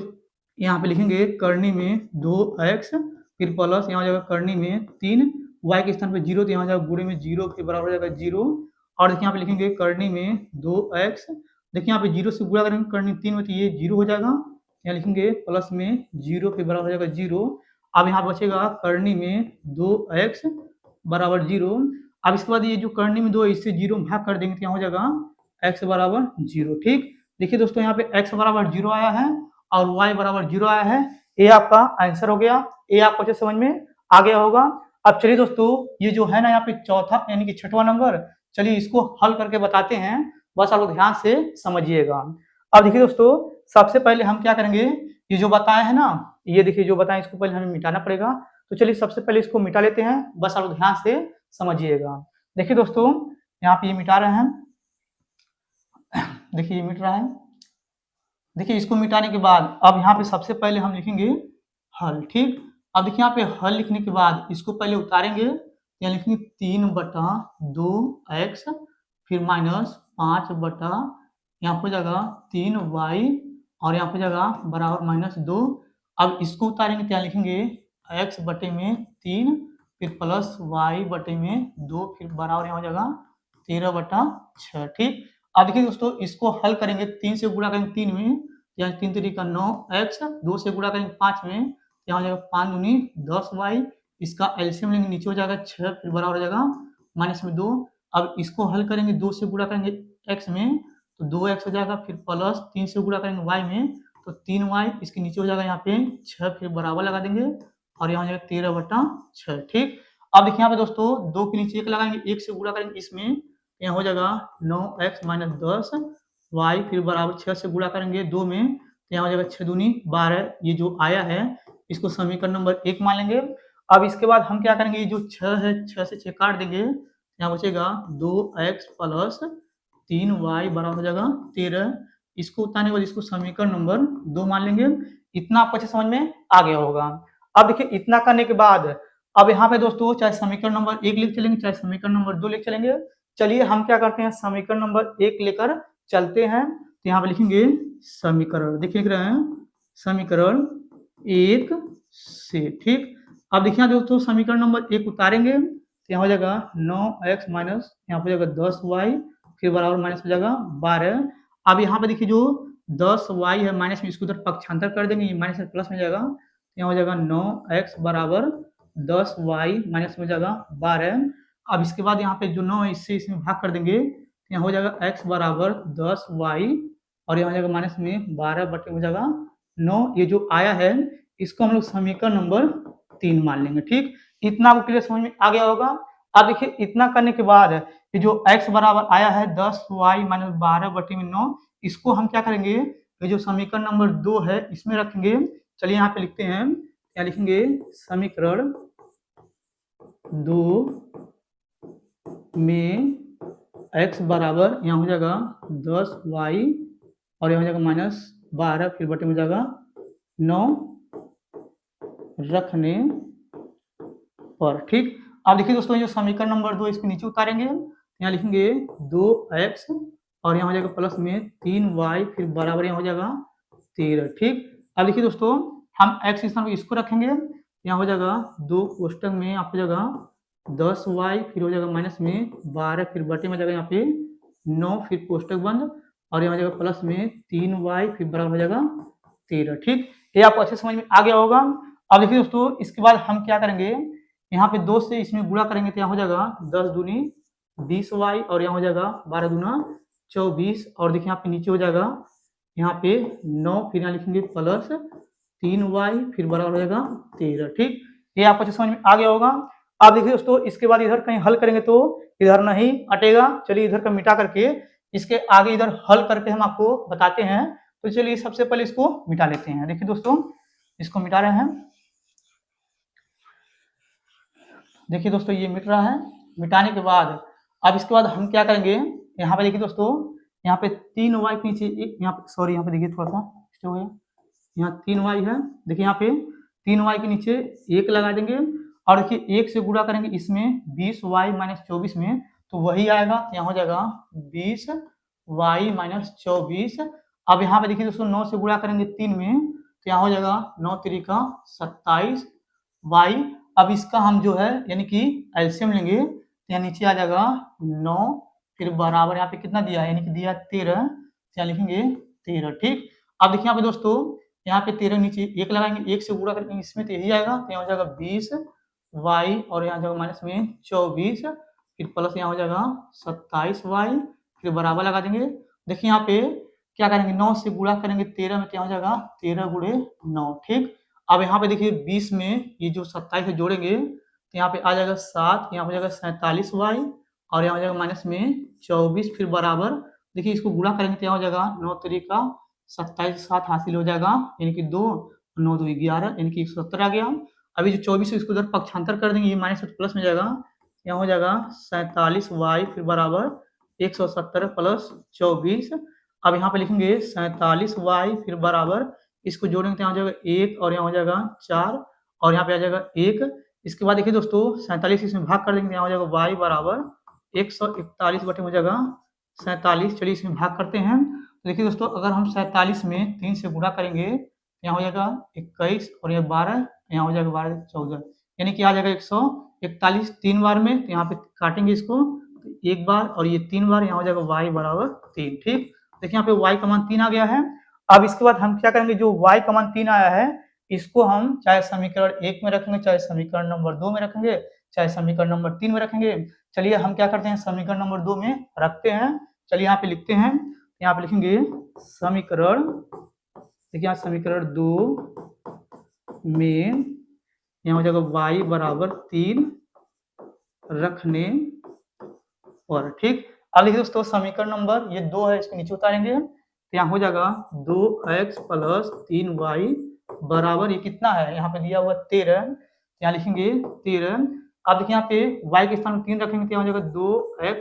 यहाँ पे लिखेंगे करनी में 2x फिर प्लस यहाँ हो जाएगा करनी में 3y के स्थान पे 0 तो यहाँ हो जाएगा गुणे में 0 के बराबर हो जाएगा 0। और देखिए यहाँ पे लिखेंगे करनी में 2x, देखिए यहाँ पे 0 से गुणा करेंगे करनी 3 में तो ये 0 हो जाएगा, यहाँ लिखेंगे प्लस में 0 के बराबर हो जाएगा 0। अब यहाँ बचेगा करनी में 2x बराबर 0। अब इसके बाद ये जो करनी में 2 है इससे 0 भाग कर देंगे तो यहाँ हो जाएगा x बराबर 0। ठीक, देखिए दोस्तों यहाँ पे x बराबर 0 आया है और y बराबर 0 आया है, ये आपका आंसर हो गया। ये आपको अच्छे समझ में आ गया होगा। अब चलिए दोस्तों ये जो है ना यहाँ पे चौथा यानी कि छठवां नंबर, चलिए इसको हल करके बताते हैं, बस आप लोग ध्यान से समझिएगा। अब देखिए दोस्तों सबसे पहले हम क्या करेंगे, ये जो बताए हैं ना, ये देखिए जो बताएं इसको पहले हमें मिटाना पड़ेगा। तो चलिए सबसे पहले इसको मिटा लेते हैं, बस आप लोग ध्यान से समझिएगा। देखिए दोस्तों यहाँ पे ये मिटा रहे हैं, देखिए ये मिट रहा है। देखिए इसको मिटाने के बाद अब यहाँ पे सबसे पहले हम लिखेंगे हल। ठीक, अब देखिए यहाँ पे हल लिखने के बाद इसको पहले उतारेंगे, यहाँ लिखेंगे 3/2x फिर माइनस 5 यहाँ हो जाएगा 3y और यहाँ हो जाएगा बराबर -2। अब इसको उतारेंगे तो यहाँ लिखेंगे x बटे में 3 फिर प्लस y बटे में 2 फिर बराबर यहाँ हो जाएगा 13/6। ठीक, अब देखिए दोस्तों इसको हल करेंगे, 3 से गुणा करेंगे 3 में, यहाँ 3 तरीका 9x, 2 से गुणा करेंगे 5 में, यहाँ हो जाएगा 5 दूनी 10y, इसका एलसीएम लेंगे नीचे हो जाएगा 6 फिर बराबर हो जाएगा -2। अब इसको हल करेंगे 2 से गुणा करेंगे x में तो 2x हो जाएगा, फिर प्लस 3 से गुणा करेंगे y में तो 3y, इसके नीचे हो जाएगा यहाँ पे 6 फिर बराबर लगा देंगे और यहाँ हो जाएगा 13/6। ठीक, अब देखिए यहाँ पे दोस्तों 2 के नीचे 1 लगाएंगे, 1 से गुणा करेंगे इसमें यहाँ हो जाएगा 9x - 10y फिर बराबर 6 से गुणा करेंगे 2 में तो यहाँ हो जाएगा 6 दूनी 12। ये जो आया है इसको समीकरण नंबर 1 मान लेंगे। अब इसके बाद हम क्या करेंगे, ये जो 6 है 6 से 6 काट देंगे, यहाँ बचेगा 2x प्लस 3y बराबर हो जाएगा 13। इसको उतारने के बाद इसको समीकरण नंबर 2 मान लेंगे। इतना आपको अच्छे समझ में आ गया होगा। अब देखिए इतना करने के बाद अब यहाँ पे दोस्तों चाहे समीकरण नंबर 1 लिख चलेंगे चाहे समीकरण नंबर 2 लिख चलेंगे। चलिए हम क्या करते हैं, समीकरण नंबर 1 लेकर चलते हैं। तो यहाँ पे लिखेंगे समीकरण, देखिए लिख रहे हैं समीकरण 1 से। ठीक, अब देखिए दोस्तों समीकरण नंबर 1 उतारेंगे तो यहाँ हो जाएगा 9x माइनस यहाँ हो जाएगा 10y फिर बराबर माइनस हो जाएगा 12। अब यहाँ पे देखिए जो 10y है माइनस में इसको उधर पक्षांतर कर देंगे, माइनस में प्लस में जाएगा, यहाँ हो जाएगा 9x बराबर 10y माइनस में जाएगा 12। अब इसके बाद यहाँ पे जो 9 है इससे इसमें भाग कर देंगे, यहाँ हो जाएगा x बराबर 10y और यहाँ हो जाएगा माइनस में 12 बटे हो जाएगा 9। ये जो आया है इसको हम लोग समीकरण नंबर 3 मान लेंगे। ठीक, इतना आपको क्लियर समझ में आ गया होगा। अब देखिए इतना करने के बाद ये जो x बराबर आया है 10y माइनस 12 बटे में 9, इसको हम क्या करेंगे, ये जो समीकरण नंबर 2 है इसमें रखेंगे। चलिए यहाँ पे लिखते हैं, यहाँ लिखेंगे समीकरण 2 में x बराबर यहाँ हो जाएगा 10y और यहाँ हो जाएगा माइनस 12 फिर बटे में जाएगा 9 रखने पर। ठीक, अब देखिए दोस्तों जो समीकरण नंबर 2 इसके नीचे उतारेंगे, यहाँ लिखेंगे 2x और यहाँ हो जाएगा प्लस में 3y फिर बराबर यहाँ हो जाएगा 13। ठीक, अब देखिए दोस्तों हम x के स्थान पर इसको रखेंगे, यहाँ हो जाएगा 2 कोष्टक में आप हो जाएगा 10y फिर हो जाएगा माइनस में 12 फिर बटे में जाएगा यहाँ पे 9 फिर कोष्टक बंद और यहाँ हो जाएगा प्लस में 3y फिर बराबर हो जाएगा 13। ठीक, ये आपको अच्छे समझ में आ गया होगा। अब देखिए दोस्तों इसके बाद हम क्या करेंगे, यहाँ पे 2 से इसमें गुणा करेंगे तो यहाँ हो जाएगा 10 दूनी 20y और यहाँ हो जाएगा 12 दूना 24 और देखिए यहाँ पे नीचे हो जाएगा यहाँ पे 9 फिर यहाँ लिखेंगे प्लस 3y फिर बराबर हो जाएगा 13। ठीक, ये आपको अच्छे समझ में आ गया होगा। अब देखिए दोस्तों इसके बाद इधर कहीं हल करेंगे तो इधर नहीं अटेगा। चलिए इधर का मिटा करके इसके आगे इधर हल करके हम आपको बताते हैं। तो चलिए सबसे पहले इसको मिटा लेते हैं। देखिए दोस्तों इसको मिटा रहे हैं, देखिए दोस्तों ये मिट रहा है। मिटाने के बाद अब इसके बाद हम क्या करेंगे, यहाँ पे देखिए दोस्तों, यहाँ पे 3y के नीचे एक, यहाँ पे सॉरी, यहाँ पे देखिए थोड़ा सा हो गया, यहाँ 3y है। देखिए यहाँ पे 3y के नीचे 1 लगा देंगे और देखिए 1 से गुणा करेंगे इसमें 20y माइनस 24 में, तो वही आएगा। यहाँ हो जाएगा 20y माइनस 24। अब यहाँ पे देखिए दोस्तों 9 से गुणा करेंगे 3 में, तो यहाँ हो जाएगा 9 तिरिका 27y। अब इसका हम जो है यानी कि एलसीएम लेंगे, तो यहाँ नीचे आ जाएगा 9 फिर बराबर यहाँ पे कितना दिया है, यानी कि दिया 13, तो यहाँ लिखेंगे 13। ठीक, अब देखिए यहाँ पे दोस्तों, यहाँ पे 13 नीचे 1 लगाएंगे, 1 से गुणा करेंगे इसमें तो यही आएगा, तो यहाँ हो जाएगा 20y और यहाँ जाएगा माइनस में 24 फिर प्लस यहाँ हो जाएगा 27y फिर बराबर लगा देंगे। देखिए यहाँ पे क्या करेंगे, 9 से गुणा करेंगे 13 में, तो यहाँ हो जाएगा 13 गुणे 9। ठीक, अब यहाँ पे देखिए 20 में ये जो 27 से जोड़ेंगे तो यहाँ पे आ जाएगा 7, यहाँ हो जाएगा 47y और यहाँ हो जाएगा माइनस में 24 फिर बराबर, देखिए इसको गुणा करेंगे तो यहाँ हो जाएगा 9 तरीका 27 7 हासिल हो जाएगा, यानी कि 2 9 2 11 यानी कि 170 आ गया। अभी जो 24 है इसको उधर पक्षांतर कर देंगे, ये माइनस प्लस में जाएगा, यहाँ हो जाएगा 47y फिर बराबर 170 प्लस 24। अब यहाँ पे लिखेंगे 47y फिर बराबर, इसको जोड़ेंगे तो यहाँ हो जाएगा 1 और यहाँ हो जाएगा 4 और यहाँ पे आ जाएगा 1। इसके बाद देखिए दोस्तों 47 इसमें भाग कर देंगे तो यहाँ हो जाएगा y बराबर 141 बटे हो जाएगा 47। चलिए इसमें भाग करते हैं, तो देखिए दोस्तों अगर हम 47 में 3 से गुणा करेंगे तो यहाँ हो जाएगा 21 और ये 12, यहाँ हो जाएगा 12 14, यानी कि आ जाएगा 141 3 बार में, तो यहाँ पे काटेंगे इसको एक बार और ये 3 बार, यहाँ हो जाएगा y बराबर 3। ठीक, देखिए यहाँ पे y का मान 3 आ गया है। अब इसके बाद हम क्या करेंगे, जो y का मान 3 आया है इसको हम चाहे समीकरण 1 में रखेंगे, चाहे समीकरण नंबर 2 में रखेंगे, चाहे समीकरण नंबर 3 में रखेंगे। चलिए हम क्या करते हैं, समीकरण नंबर 2 में रखते हैं। चलिए यहाँ पे लिखते हैं, यहाँ पे लिखेंगे समीकरण, देखिए यहाँ समीकरण 2 में यहाँ हो जाएगा y बराबर 3 रखने और। ठीक, अब देखिए दोस्तों समीकरण नंबर ये 2 है, इसको नीचे उतारेंगे तो यहाँ हो जाएगा 2x प्लस 3y बराबर, ये कितना है, यहाँ पे दिया हुआ 13, यहाँ लिखेंगे 13। अब देखिए यहाँ पे y के स्थान में 3 रखेंगे तो यहाँ हो जाएगा 2x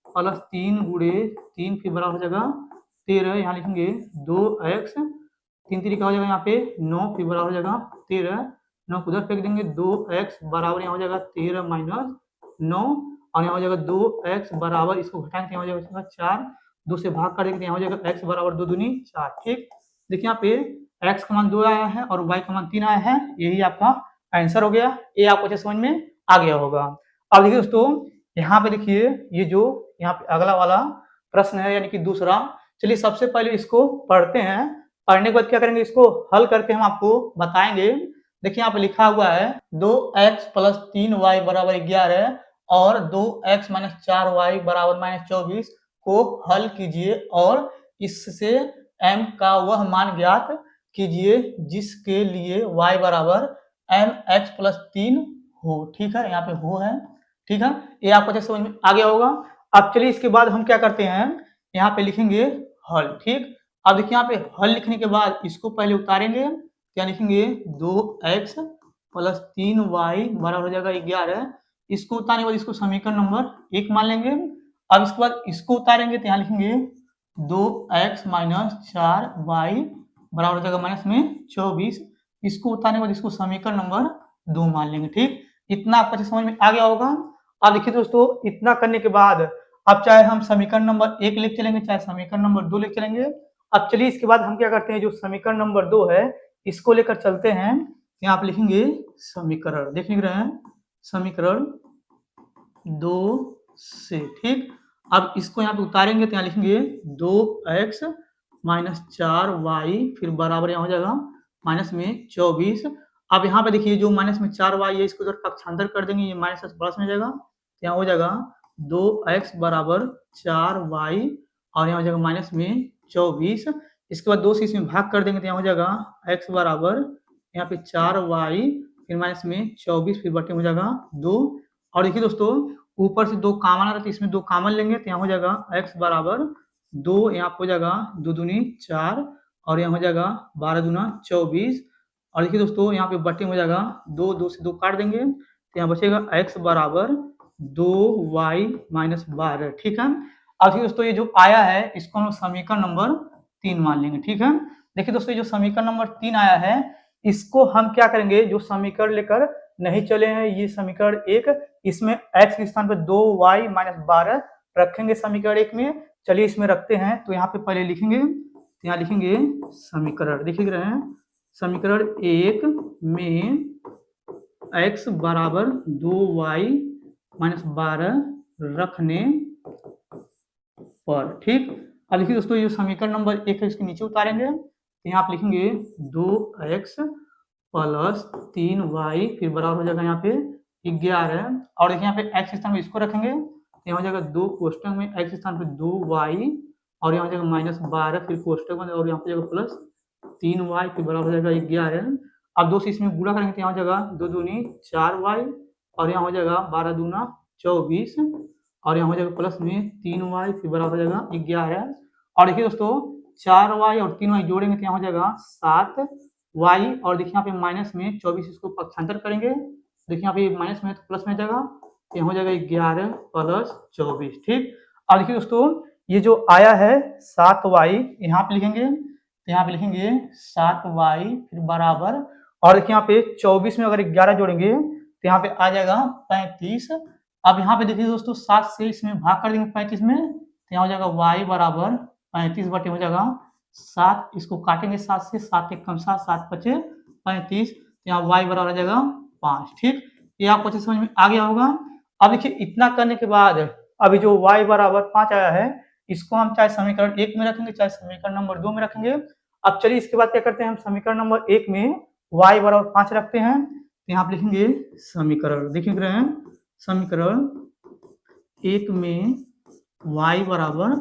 प्लस 3 गुणे 3 फिर बराबर हो जाएगा 13, यहाँ लिखेंगे 2x 3 तरीका हो जाएगा यहाँ पे 9 फिर बराबर हो जाएगा 13, 9 उधर फेंक देंगे, 2x बराबर यहाँ हो जाएगा 13 माइनस 9 और यहाँ हो जाएगा 2x बराबर, इसको घटाएंगे यहाँ हो जाएगा 4, 2 से भाग कर देंगे यहाँ हो जाएगा x बराबर 2 दूनी 4। ठीक, देखिए यहाँ पे x का मान 2 आया है और y का मान 3 आया है, यही आपका आंसर हो गया। ये आपको अच्छे समझ में आ गया होगा। अब देखिए दोस्तों यहाँ पे देखिए ये जो यहाँ पे अगला वाला प्रश्न है यानी कि दूसरा, चलिए सबसे पहले इसको पढ़ते हैं। पढ़ने के बाद क्या करेंगे, इसको हल करके हम आपको बताएंगे। देखिए यहाँ पे लिखा हुआ है 2x प्लस 3y बराबर 11 और 2x माइनस 4y बराबर माइनस 24 को हल कीजिए और इससे m का वह मान ज्ञात कीजिए जिसके लिए y बराबर mx प्लस 3 हो। ठीक है, यहाँ पे हो है। ठीक है, ये आपको अच्छे समझ में आ गया होगा। अब चलिए इसके बाद हम क्या करते हैं, यहाँ पे लिखेंगे हल। ठीक, अब देखिए यहाँ पे हल लिखने के बाद इसको पहले उतारेंगे, क्या लिखेंगे 2x प्लस 3y बराबर हो जाएगा 11, इसको उतारने के बाद इसको समीकरण नंबर 1 मान लेंगे। अब इसके बाद इसको उतारेंगे तो यहाँ लिखेंगे 2x माइनस 4y बराबर हो जाएगा माइनस में 24, इसको उतारने के बाद इसको समीकरण नंबर 2 मान लेंगे। ठीक, इतना आपको समझ में आ गया होगा। अब देखिए दोस्तों इतना करने के बाद अब चाहे हम समीकरण नंबर 1 लिख चलेंगे, चाहे समीकरण नंबर 2 लिख चलेंगे। अब चलिए इसके बाद हम क्या करते हैं, जो समीकरण नंबर 2 है इसको लेकर चलते हैं। यहाँ पे लिखेंगे समीकरण, देख लिख रहे हैं समीकरण 2 से। ठीक, अब इसको यहाँ पे उतारेंगे तो यहाँ लिखेंगे 2x माइनस 4y फिर बराबर यहाँ हो जाएगा माइनस में 24। अब यहाँ पे देखिए जो माइनस में 4y है इसको उधर पक्षांतर कर देंगे, ये माइनस प्लस में जाएगा तो यहाँ हो जाएगा 2x बराबर 4y और यहाँ हो जाएगा माइनस में 24। इसके बाद 2 से इसमें भाग कर देंगे तो यहाँ हो जाएगा x बराबर यहाँ पे 4y फिर माइनस में 24 फिर बटे हो जाएगा 2। और देखिए दोस्तों ऊपर से 2 कॉमन आ रहा है, इसमें 2 कॉमन लेंगे तो यहाँ हो जाएगा x बराबर 2, यहाँ हो जाएगा 2 दूनी 4 और यहाँ हो जाएगा 12 दूना 24। और देखिए दोस्तों यहाँ पे बटे हो जाएगा 2 2 से 2 काट देंगे तो यहाँ बचेगा x बराबर 2y माइनस 12। ठीक है, अब देखिए दोस्तों ये जो आया है इसको हम समीकरण नंबर 3 मान लेंगे। ठीक है, देखिए दोस्तों ये जो समीकरण नंबर 3 आया है इसको हम क्या करेंगे, जो समीकरण लेकर नहीं चले हैं ये समीकरण 1, इसमें x के स्थान पर 2y माइनस 12 रखेंगे समीकरण 1 में। चलिए इसमें रखते हैं, तो यहाँ पे पहले लिखेंगे, यहाँ लिखेंगे समीकरण, लिख रहे हैं समीकरण 1 में x बराबर 2y माइनस 12 रखने पर। ठीक, अब देखिए दोस्तों ये समीकरण नंबर 1 है इसके नीचे उतारेंगे, तो यहाँ आप लिखेंगे 2x प्लस 3y फिर बराबर हो जाएगा यहाँ पे 11, और देखिए यहाँ पे x स्थान में इसको रखेंगे, तो यहाँ हो जाएगा 2 कोष्टक में x स्थान पे 2y और यहाँ हो जाएगा माइनस 12 फिर कोष्टक में, और यहाँ पे जाएगा प्लस 3y फिर बराबर हो जाएगा 11। अब 2 से इसमें गुणा करेंगे तो यहाँ हो जाएगा 2 दूनी 4y और यहाँ हो जाएगा 12 दूना 24 और यहाँ हो जाएगा प्लस में 3y फिर बराबर हो जाएगा 11। और देखिए दोस्तों 4y और 3y जोड़ेंगे तो यहाँ हो जाएगा 7y और देखिए यहाँ पे माइनस में 24 इसको पक्षांतर करेंगे, देखिए यहाँ पे माइनस में तो प्लस में जाएगा, तो यहाँ हो जाएगा 11 प्लस 24। ठीक, अब देखिए दोस्तों ये जो आया है 7y यहाँ पे लिखेंगे, तो यहाँ पे लिखेंगे 7y फिर बराबर, और देखिए यहाँ पे 24 में अगर 11 जोड़ेंगे तो यहाँ पे आ जाएगा 35। अब यहाँ पे देखिए दोस्तों 7 से इसमें भाग कर देंगे 35 में, तो यहाँ हो जाएगा y बराबर 35 बटे हो जाएगा 7, इसको काटेंगे 7 से, 7 एक कम 7, 7 बचे 35, तो यहाँ y बराबर आ जाएगा 5। ठीक, ये आपको अच्छे समझ में आ गया होगा। अब देखिए इतना करने के बाद अभी जो y बराबर 5 आया है इसको हम चाहे समीकरण 1 में रखेंगे चाहे समीकरण नंबर 2 में रखेंगे। अब चलिए इसके बाद क्या करते हैं, हम समीकरण नंबर 1 में y बराबर 5 रखते हैं, तो यहाँ पे लिखेंगे समीकरण, देख रहे हैं समीकरण 1 में y बराबर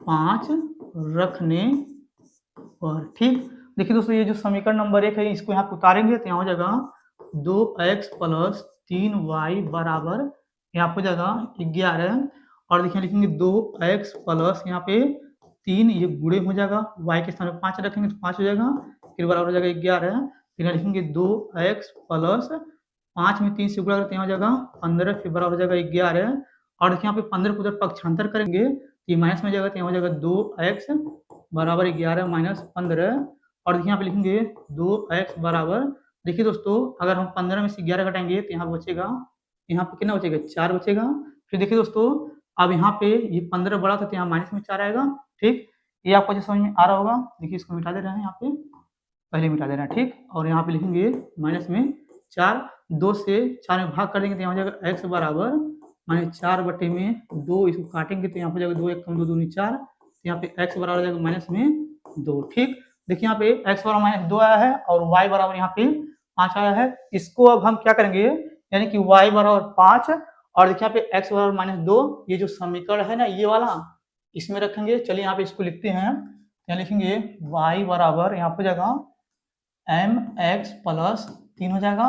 5 रखने पर। ठीक, देखिए दोस्तों ये जो समीकरण नंबर 1 है इसको यहाँ पे उतारेंगे तो यहाँ हो जाएगा 2x प्लस 3y बराबर यहाँ पे हो जाएगा 11, और देखिए लिखेंगे 2x प्लस यहाँ पे 3 ये गुणे हो जाएगा, y के स्थान पे 5 रखेंगे तो 5 हो जाएगा फिर बराबर हो जाएगा 11, फिर लिखेंगे 2x प्लस 5 में 3 से गुणा करते हैं हो जाएगा 15 फिर बराबर हो जाएगा 11, और देखिए यहाँ पे 15 को उधर पक्षांतर करेंगे तो ये माइनस में जाएगा तो यहाँ हो जाएगा 2x बराबर 11 माइनस 15, और देखिए यहाँ पे लिखेंगे 2x बराबर, देखिए दोस्तों अगर हम 15 में से 11 घटाएंगे तो यहाँ बचेगा, यहाँ पे कितना बचेगा 4 बचेगा। फिर देखिए दोस्तों अब यहाँ पे ये 15 बड़ा था तो यहाँ माइनस में 4 आएगा। ठीक, ये आपको अच्छे समझ में आ रहा होगा, देखिए इसको मिटा दे रहे हैं, यहाँ पे पहले मिटा देना। ठीक, और यहाँ पे लिखेंगे माइनस में 4, 2 से 4 में भाग कर देंगे तो यहाँ हो जाएगा x बराबर माइनस 4 बटे में 2, इसको काटेंगे तो यहाँ हो जाएगा 2 1 कम 2 दूनी 4, तो यहाँ पे x बराबर हो जाएगा माइनस में 2। ठीक, देखिए यहाँ पे x बराबर माइनस 2 आया है और y बराबर यहाँ पे 5 आया है, इसको अब हम क्या करेंगे यानी कि y बराबर 5 और देखिए यहाँ पे x बराबर माइनस 2, ये जो समीकरण है ना ये वाला इसमें रखेंगे। चलिए यहाँ पे इसको लिखते हैं, यहाँ लिखेंगे y बराबर यहाँ पे जाएगा mx प्लस 3 हो जाएगा।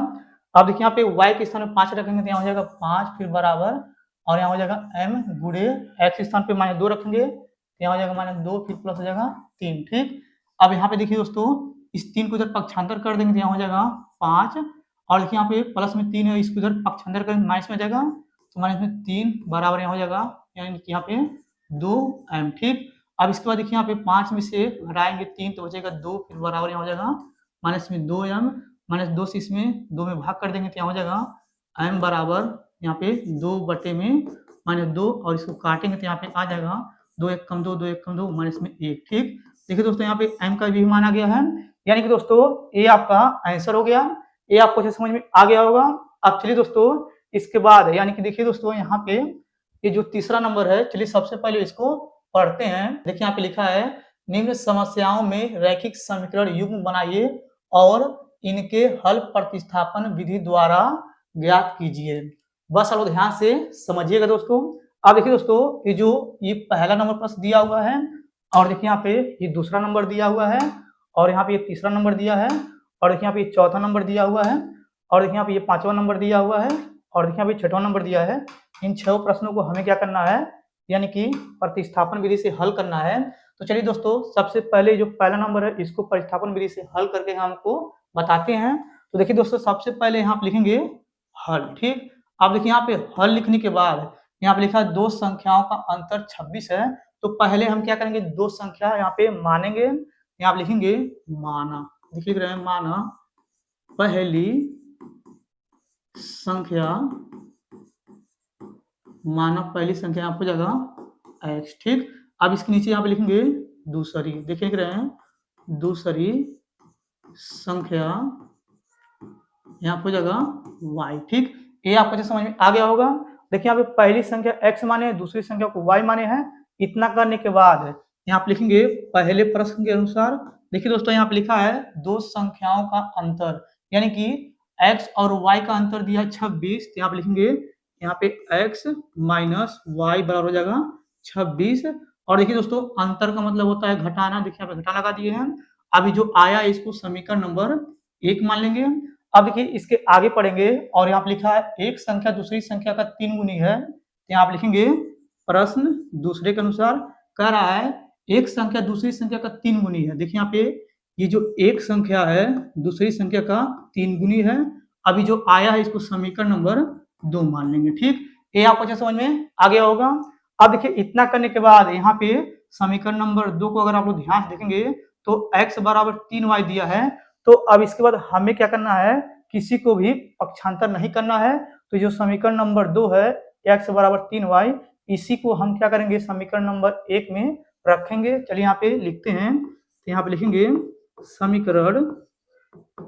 अब देखिए यहाँ पे y के स्थान में 5 रखेंगे तो यहाँ हो जाएगा 5 फिर बराबर, और यहाँ हो जाएगा m गुणे x स्थान पे माइनस 2 रखेंगे तो यहाँ हो जाएगा माइनस 2 फिर प्लस हो जाएगा 3। ठीक, अब यहाँ पे देखिए दोस्तों इस 3 को इधर पक्षांतर कर देंगे तो यहाँ हो जाएगा 5, और देखिए यहाँ पे प्लस में 3 है इसको इधर पक्षांतर करेंगे माइनस में जाएगा तो माइनस में 3 बराबर यहाँ हो जाएगा यानी कि यहाँ पे 2m। ठीक, अब इसके बाद देखिए यहाँ पे 5 में से घटाएंगे 3 तो बचेगा 2 फिर बराबर यहाँ हो जाएगा माइनस में 2m, माइनस 2 से इसमें 2 में भाग कर देंगे तो यहाँ हो जाएगा m बराबर यहाँ पे 2 बटे में माइनस 2, और इसको काटेंगे तो यहाँ पे आ जाएगा 2 1 कम 2 2 1 कम 2 माइनस में 1। ठीक, देखिए दोस्तों यहाँ पे m का भी मान आ गया है, यानी कि दोस्तों ये आपका आंसर हो गया, ये आपको अच्छे समझ में आ गया होगा। अब चलिए दोस्तों इसके बाद यानी कि देखिए दोस्तों यहाँ पे ये जो तीसरा नंबर है, चलिए सबसे पहले इसको पढ़ते हैं। देखिए यहाँ पे लिखा है निम्न समस्याओं में रैखिक समीकरण युग्म बनाइए और इनके हल प्रतिस्थापन विधि द्वारा ज्ञात कीजिए। बस आप ध्यान से समझिएगा दोस्तों। अब देखिए दोस्तों ये पहला नंबर प्रश्न दिया हुआ है, और देखिए यहाँ पे ये दूसरा नंबर दिया हुआ है, और यहाँ पे ये तीसरा नंबर दिया है, और देखिए यहाँ पे ये चौथा नंबर दिया हुआ है, और देखिए यहाँ पे ये 5वां नंबर दिया हुआ है, और देखिए यहाँ पे 6वां नंबर दिया है। इन 6 प्रश्नों को हमें क्या करना है यानी कि प्रतिस्थापन विधि से हल करना है। तो चलिए दोस्तों सबसे पहले जो पहला नंबर है इसको प्रतिस्थापन विधि से हल करके हमको बताते हैं। तो देखिए दोस्तों सबसे पहले यहाँ पे लिखेंगे हल। ठीक, अब देखिए यहाँ पे हल लिखने के बाद यहाँ पे लिखा है दो संख्याओं का अंतर 26 है। तो पहले हम क्या करेंगे, दो संख्या यहाँ पे मानेंगे, यहाँ पे लिखेंगे माना, लिख रहे हैं माना पहली संख्या, माना पहली संख्या यहाँ पे जगह x। ठीक, अब इसके नीचे यहाँ पे लिखेंगे दूसरी, देखिए लिख रहे हैं दूसरी संख्या यहाँ पे जगह y। ठीक, ये आपको जो समझ में आ गया होगा। देखिए यहाँ पे पहली संख्या x माने, दूसरी संख्या को y माने हैं। इतना करने के बाद यहाँ पे लिखेंगे पहले प्रश्न के अनुसार। देखिए दोस्तों यहाँ पे लिखा है दो संख्याओं का अंतर, यानी कि x और y का अंतर दिया है 26। तो यहाँ पे लिखेंगे यहाँ पे x माइनस वाई बराबर हो जाएगा 26। और देखिए दोस्तों अंतर का मतलब होता है घटाना, देखिए यहाँ पे घटा लगा दिए हैं। अभी जो आया इसको समीकरण नंबर 1 मान लेंगे। अब देखिए इसके आगे पढ़ेंगे और यहाँ पे लिखा है एक संख्या दूसरी संख्या का 3 गुनी है। तो यहाँ पे लिखेंगे प्रश्न दूसरे के अनुसार कह रहा है एक संख्या दूसरी संख्या का 3 गुनी है। देखिए यहाँ पे ये जो एक संख्या है दूसरी संख्या का 3 गुनी है। अभी जो आया है इसको समीकरण नंबर 2 मान लेंगे। ठीक, ये आपको अच्छा समझ में आ गया होगा। अब देखिए इतना करने के बाद यहाँ पे समीकरण नंबर 2 को अगर आप लोग ध्यान से देखेंगे तो x बराबर 3y दिया है। तो अब इसके बाद हमें क्या करना है, किसी को भी पक्षांतर नहीं करना है। तो जो समीकरण नंबर 2 है x बराबर 3y, इसी को हम क्या करेंगे समीकरण नंबर 1 में रखेंगे। चलिए यहाँ पे लिखते हैं। तो यहाँ पे लिखेंगे समीकरण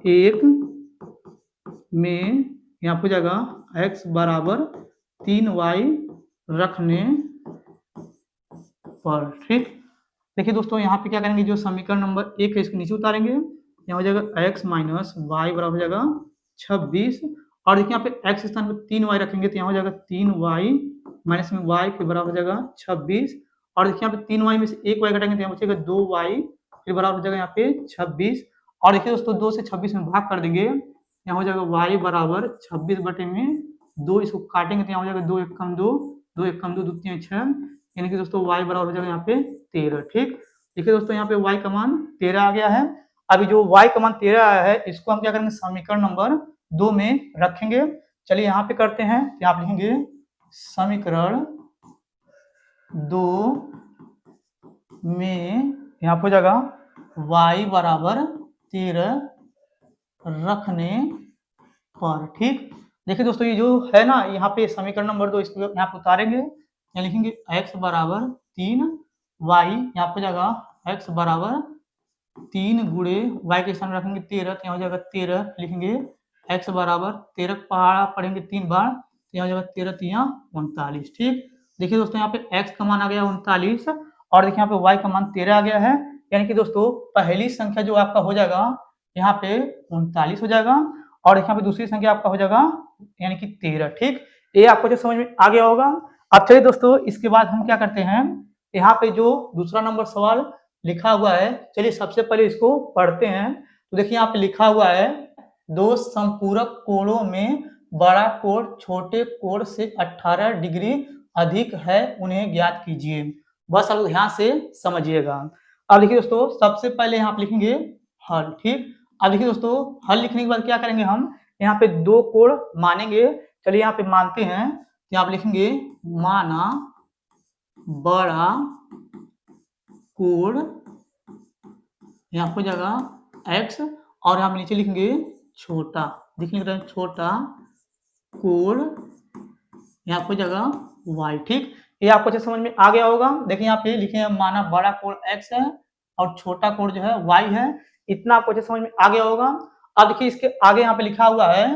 1 में यहाँ पे जगह x बराबर 3y रखने पर। ठीक, देखिए दोस्तों यहाँ पे क्या करेंगे, जो समीकरण नंबर 1 है इसको नीचे उतारेंगे, यहाँ हो जाएगा x माइनस वाई बराबर हो जाएगा 26। और देखिए यहाँ पे x स्थान पे 3y रखेंगे तो यहाँ हो जाएगा 3y माइनस में y के बराबर हो जाएगा 26। और देखिए यहाँ पे 3y में से 1y घटाएंगे तो यहाँ बचेगा 2y के बराबर हो जाएगा यहाँ पे 26। और देखिए दोस्तों 2 से 26 में भाग कर देंगे, यहाँ हो जाएगा y बराबर 26 बटे में 2, इसको काटेंगे तो यहाँ हो जाएगा 2 एक कम 2, 2 एक कम 2, 2 3 6, यानी कि दोस्तों y बराबर हो जाएगा यहाँ पे 13। ठीक, देखिए दोस्तों यहाँ पे y का मान 13 आ गया है। अभी जो y का मान 13 आया है इसको हम क्या करेंगे समीकरण नंबर 2 में रखेंगे। चलिए यहाँ पे करते हैं। तो आप लिखेंगे समीकरण 2 में यहाँ पे जगह y बराबर 13 रखने पर। ठीक, देखिए दोस्तों ये जो है ना यहाँ पे समीकरण नंबर 2, इसको यहाँ पे उतारेंगे, यहाँ लिखेंगे x बराबर 3y, यहाँ पे जगह x बराबर 3 गुणे y के स्थान रखेंगे 13, तो यहाँ हो जाएगा 13। लिखेंगे x बराबर 13 पहाड़ा पढ़ेंगे 3 बार, तो यहाँ हो जाएगा 13 3 39। ठीक, देखिए दोस्तों यहाँ पे x का मान आ गया 39 और देखिए यहाँ पे y का मान 13 आ गया है। यानी कि दोस्तों पहली संख्या जो आपका हो जाएगा यहाँ पे 39 हो जाएगा और यहाँ पे दूसरी संख्या आपका हो जाएगा यानी कि 13। ठीक, ये आपको जो समझ में आ गया होगा। अब चलिए दोस्तों इसके बाद हम क्या करते हैं, यहाँ पे जो दूसरा नंबर सवाल लिखा हुआ है, चलिए सबसे पहले इसको पढ़ते हैं। तो देखिए यहाँ पे लिखा हुआ है दो संपूरक कोणों में बड़ा कोण छोटे कोण से 18 डिग्री अधिक है, उन्हें ज्ञात कीजिए। बस आप ध्यान से समझिएगा। अब देखिए दोस्तों सबसे पहले यहाँ पे लिखेंगे हल। ठीक, अब देखिए दोस्तों हल लिखने के बाद क्या करेंगे, हम यहाँ पे दो कोण मानेंगे। चलिए यहाँ पे मानते हैं। तो यहाँ पे लिखेंगे माना बड़ा कोण, यहाँ पे जगह x और यहाँ पे नीचे लिखेंगे छोटा, देखिए छोटा कोण यहाँ पे जगह y। ठीक, ये आपको अच्छे समझ में आ गया होगा। देखिए यहाँ पे लिखे हैं माना बड़ा कोण x है और छोटा कोण जो है y है। इतना आपको अच्छे समझ में आ गया होगा। अब देखिए इसके आगे यहाँ पे लिखा हुआ है,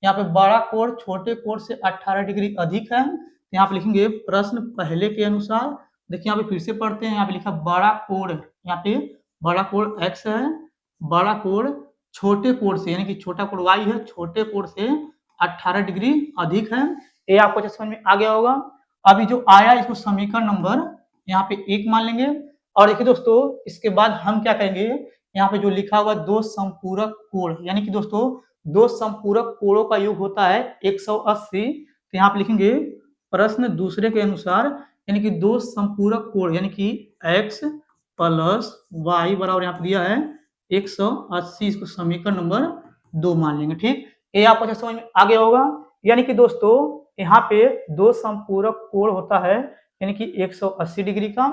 यहाँ पे बड़ा कोण छोटे कोण से 18 डिग्री अधिक है। यहाँ पे लिखेंगे प्रश्न पहले के अनुसार। देखिए यहाँ पे फिर से पढ़ते हैं। यहाँ पे लिखा बड़ा कोण, यहाँ पे बड़ा कोण x है, बड़ा कोण छोटे कोण से यानी कि छोटा कोण y है, छोटे कोण से 18 डिग्री अधिक है। ये आपको अच्छे समझ में आ गया होगा। अभी जो आया इसको समीकरण नंबर यहाँ पे 1 मान लेंगे। और देखिए दोस्तों इसके बाद हम क्या करेंगे, यहाँ पे जो लिखा हुआ दो संपूरक कोण, यानी कि दोस्तों दो संपूरक कोणों का योग होता है 180। तो यहाँ पे लिखेंगे प्रश्न दूसरे के अनुसार, यानी कि दो संपूरक कोण यानी कि x प्लस y बराबर यहाँ पे दिया है 180, इसको समीकरण नंबर 2 मान लेंगे। ठीक, ये आपको अच्छा समझ में आ गया होगा। यानी कि दोस्तों यहाँ पे दो समपूरक कोण होता है, यानी कि 180 डिग्री का।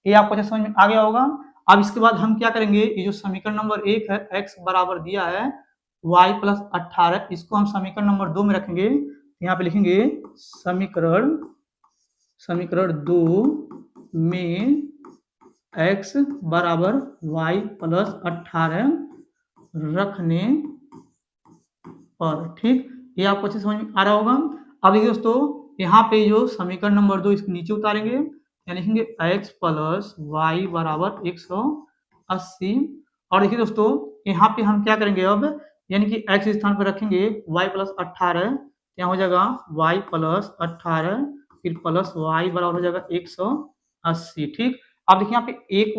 ये आपको समझ में आ गया होगा। अब इसके बाद हम क्या करेंगे, ये जो समीकरण नंबर 1 है, x बराबर दिया है y प्लस 18, इसको हम समीकरण नंबर 2 में रखेंगे। यहाँ पे लिखेंगे समीकरण 2 में x बराबर y प्लस 18 रखने पर, ठीक। ये आपको अच्छे समझ में आ रहा होगा। अब देखिए दोस्तों, यहाँ पे जो समीकरण नंबर 2 इसको नीचे उतारेंगे, यहाँ लिखेंगे x प्लस वाई बराबर 180। और देखिए दोस्तों, यहाँ पे हम क्या करेंगे अब, यानी कि x स्थान पर रखेंगे y प्लस 18, यहाँ हो जाएगा y प्लस 18 फिर प्लस y बराबर हो जाएगा 180, ठीक। अब देखिए यहाँ पे एक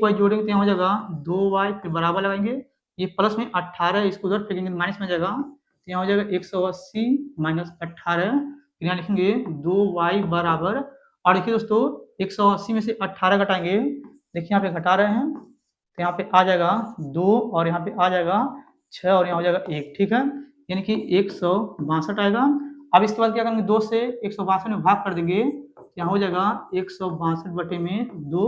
y जोड़ेंगे तो यहाँ हो जाएगा 2y, फिर बराबर लगाएंगे, ये प्लस में 18 इसको उधर फेंकेंगे माइनस में जाएगा, तो यहाँ हो जाएगा 180 माइनस 18, फिर यहाँ लिखेंगे 2y बराबर, और देखिए दोस्तों 180 में से 18 घटाएंगे, देखिए यहाँ पे घटा रहे हैं, तो यहाँ पे आ जाएगा 2 और यहाँ पे आ जाएगा 6 और यहाँ हो जाएगा 1, ठीक है, यानी कि 162 आएगा। अब इसके बाद क्या करेंगे, 2 से 162 में भाग कर देंगे, यहाँ हो जाएगा 162 बटे में 2,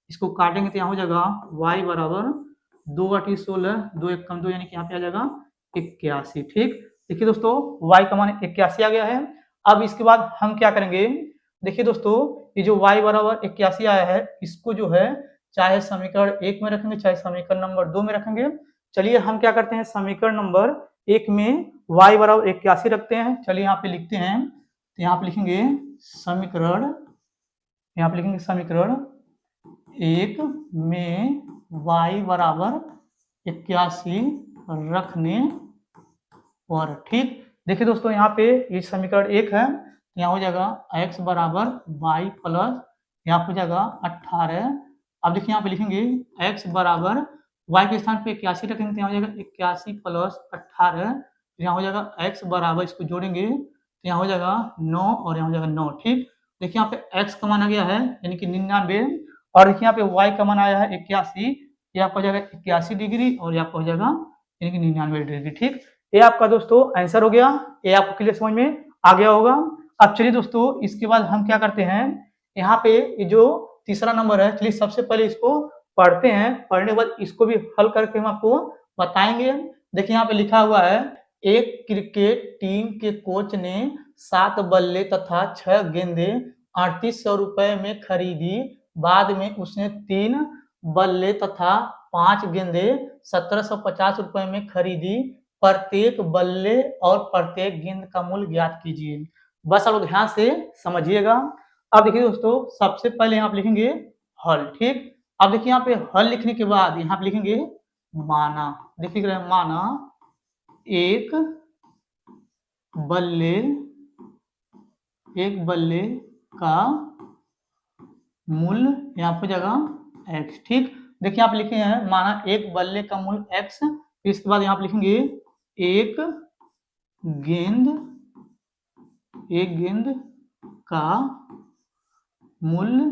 इसको काटेंगे तो यहाँ हो जाएगा y बराबर 2/16, 2 1 कम 2, यानी कि यहाँ पे आ जाएगा 81, ठीक। देखिए दोस्तों y का मान 81 आ गया है। अब इसके बाद हम क्या करेंगे, देखिए दोस्तों ये जो y बराबर 81 आया है, इसको जो है चाहे समीकरण 1 में रखेंगे चाहे समीकरण नंबर 2 में रखेंगे। चलिए हम क्या करते हैं, समीकरण नंबर 1 में y बराबर 81 रखते हैं। चलिए यहाँ पे लिखते हैं, तो यहाँ पे लिखेंगे समीकरण 1 में y बराबर 81 रखने पर, ठीक। देखिए दोस्तों यहाँ पे ये समीकरण 1 है, यहाँ हो जाएगा x बराबर y प्लस यहाँ हो जाएगा 18। अब देखिए यहाँ पे लिखेंगे x बराबर y के स्थान पे 81 रखेंगे, तो यहाँ हो जाएगा 81 प्लस 18, यहाँ हो जाएगा x बराबर, इसको जोड़ेंगे तो यहाँ हो जाएगा 9 और यहाँ हो जाएगा 9, ठीक। देखिए यहाँ पे x का मान आ गया है यानी कि 99, और देखिए यहाँ पे y का मान आया है 81, ये आपका हो जाएगा 81 डिग्री और ये आपका हो जाएगा यानी कि 99 डिग्री, ठीक। ये आपका दोस्तों आंसर हो गया। ये आपको क्लियर समझ में आ गया होगा। अब चलिए दोस्तों इसके बाद हम क्या करते हैं, यहाँ पे ये जो तीसरा नंबर है, चलिए सबसे पहले इसको पढ़ते हैं, पढ़ने के बाद इसको भी हल करके हम आपको बताएंगे। देखिए यहाँ पे लिखा हुआ है, एक क्रिकेट टीम के कोच ने 7 बल्ले तथा 6 गेंदे 3800 रुपए में खरीदी, बाद में उसने 3 बल्ले तथा 5 गेंदे 1750 रुपए में खरीदी, प्रत्येक बल्ले और प्रत्येक गेंद का मूल्य ज्ञात कीजिए। बस आप लोग ध्यान से समझिएगा। अब देखिए दोस्तों सबसे पहले यहाँ पे लिखेंगे हल, ठीक। अब देखिए यहाँ पे हल लिखने के बाद यहाँ पे लिखेंगे माना, देखिए माना एक बल्ले का मूल्य यहाँ पे जगह x, ठीक। देखिए यहाँ पे लिखे हैं माना एक बल्ले का मूल्य x, इसके बाद यहाँ पे लिखेंगे एक गेंद का मूल्य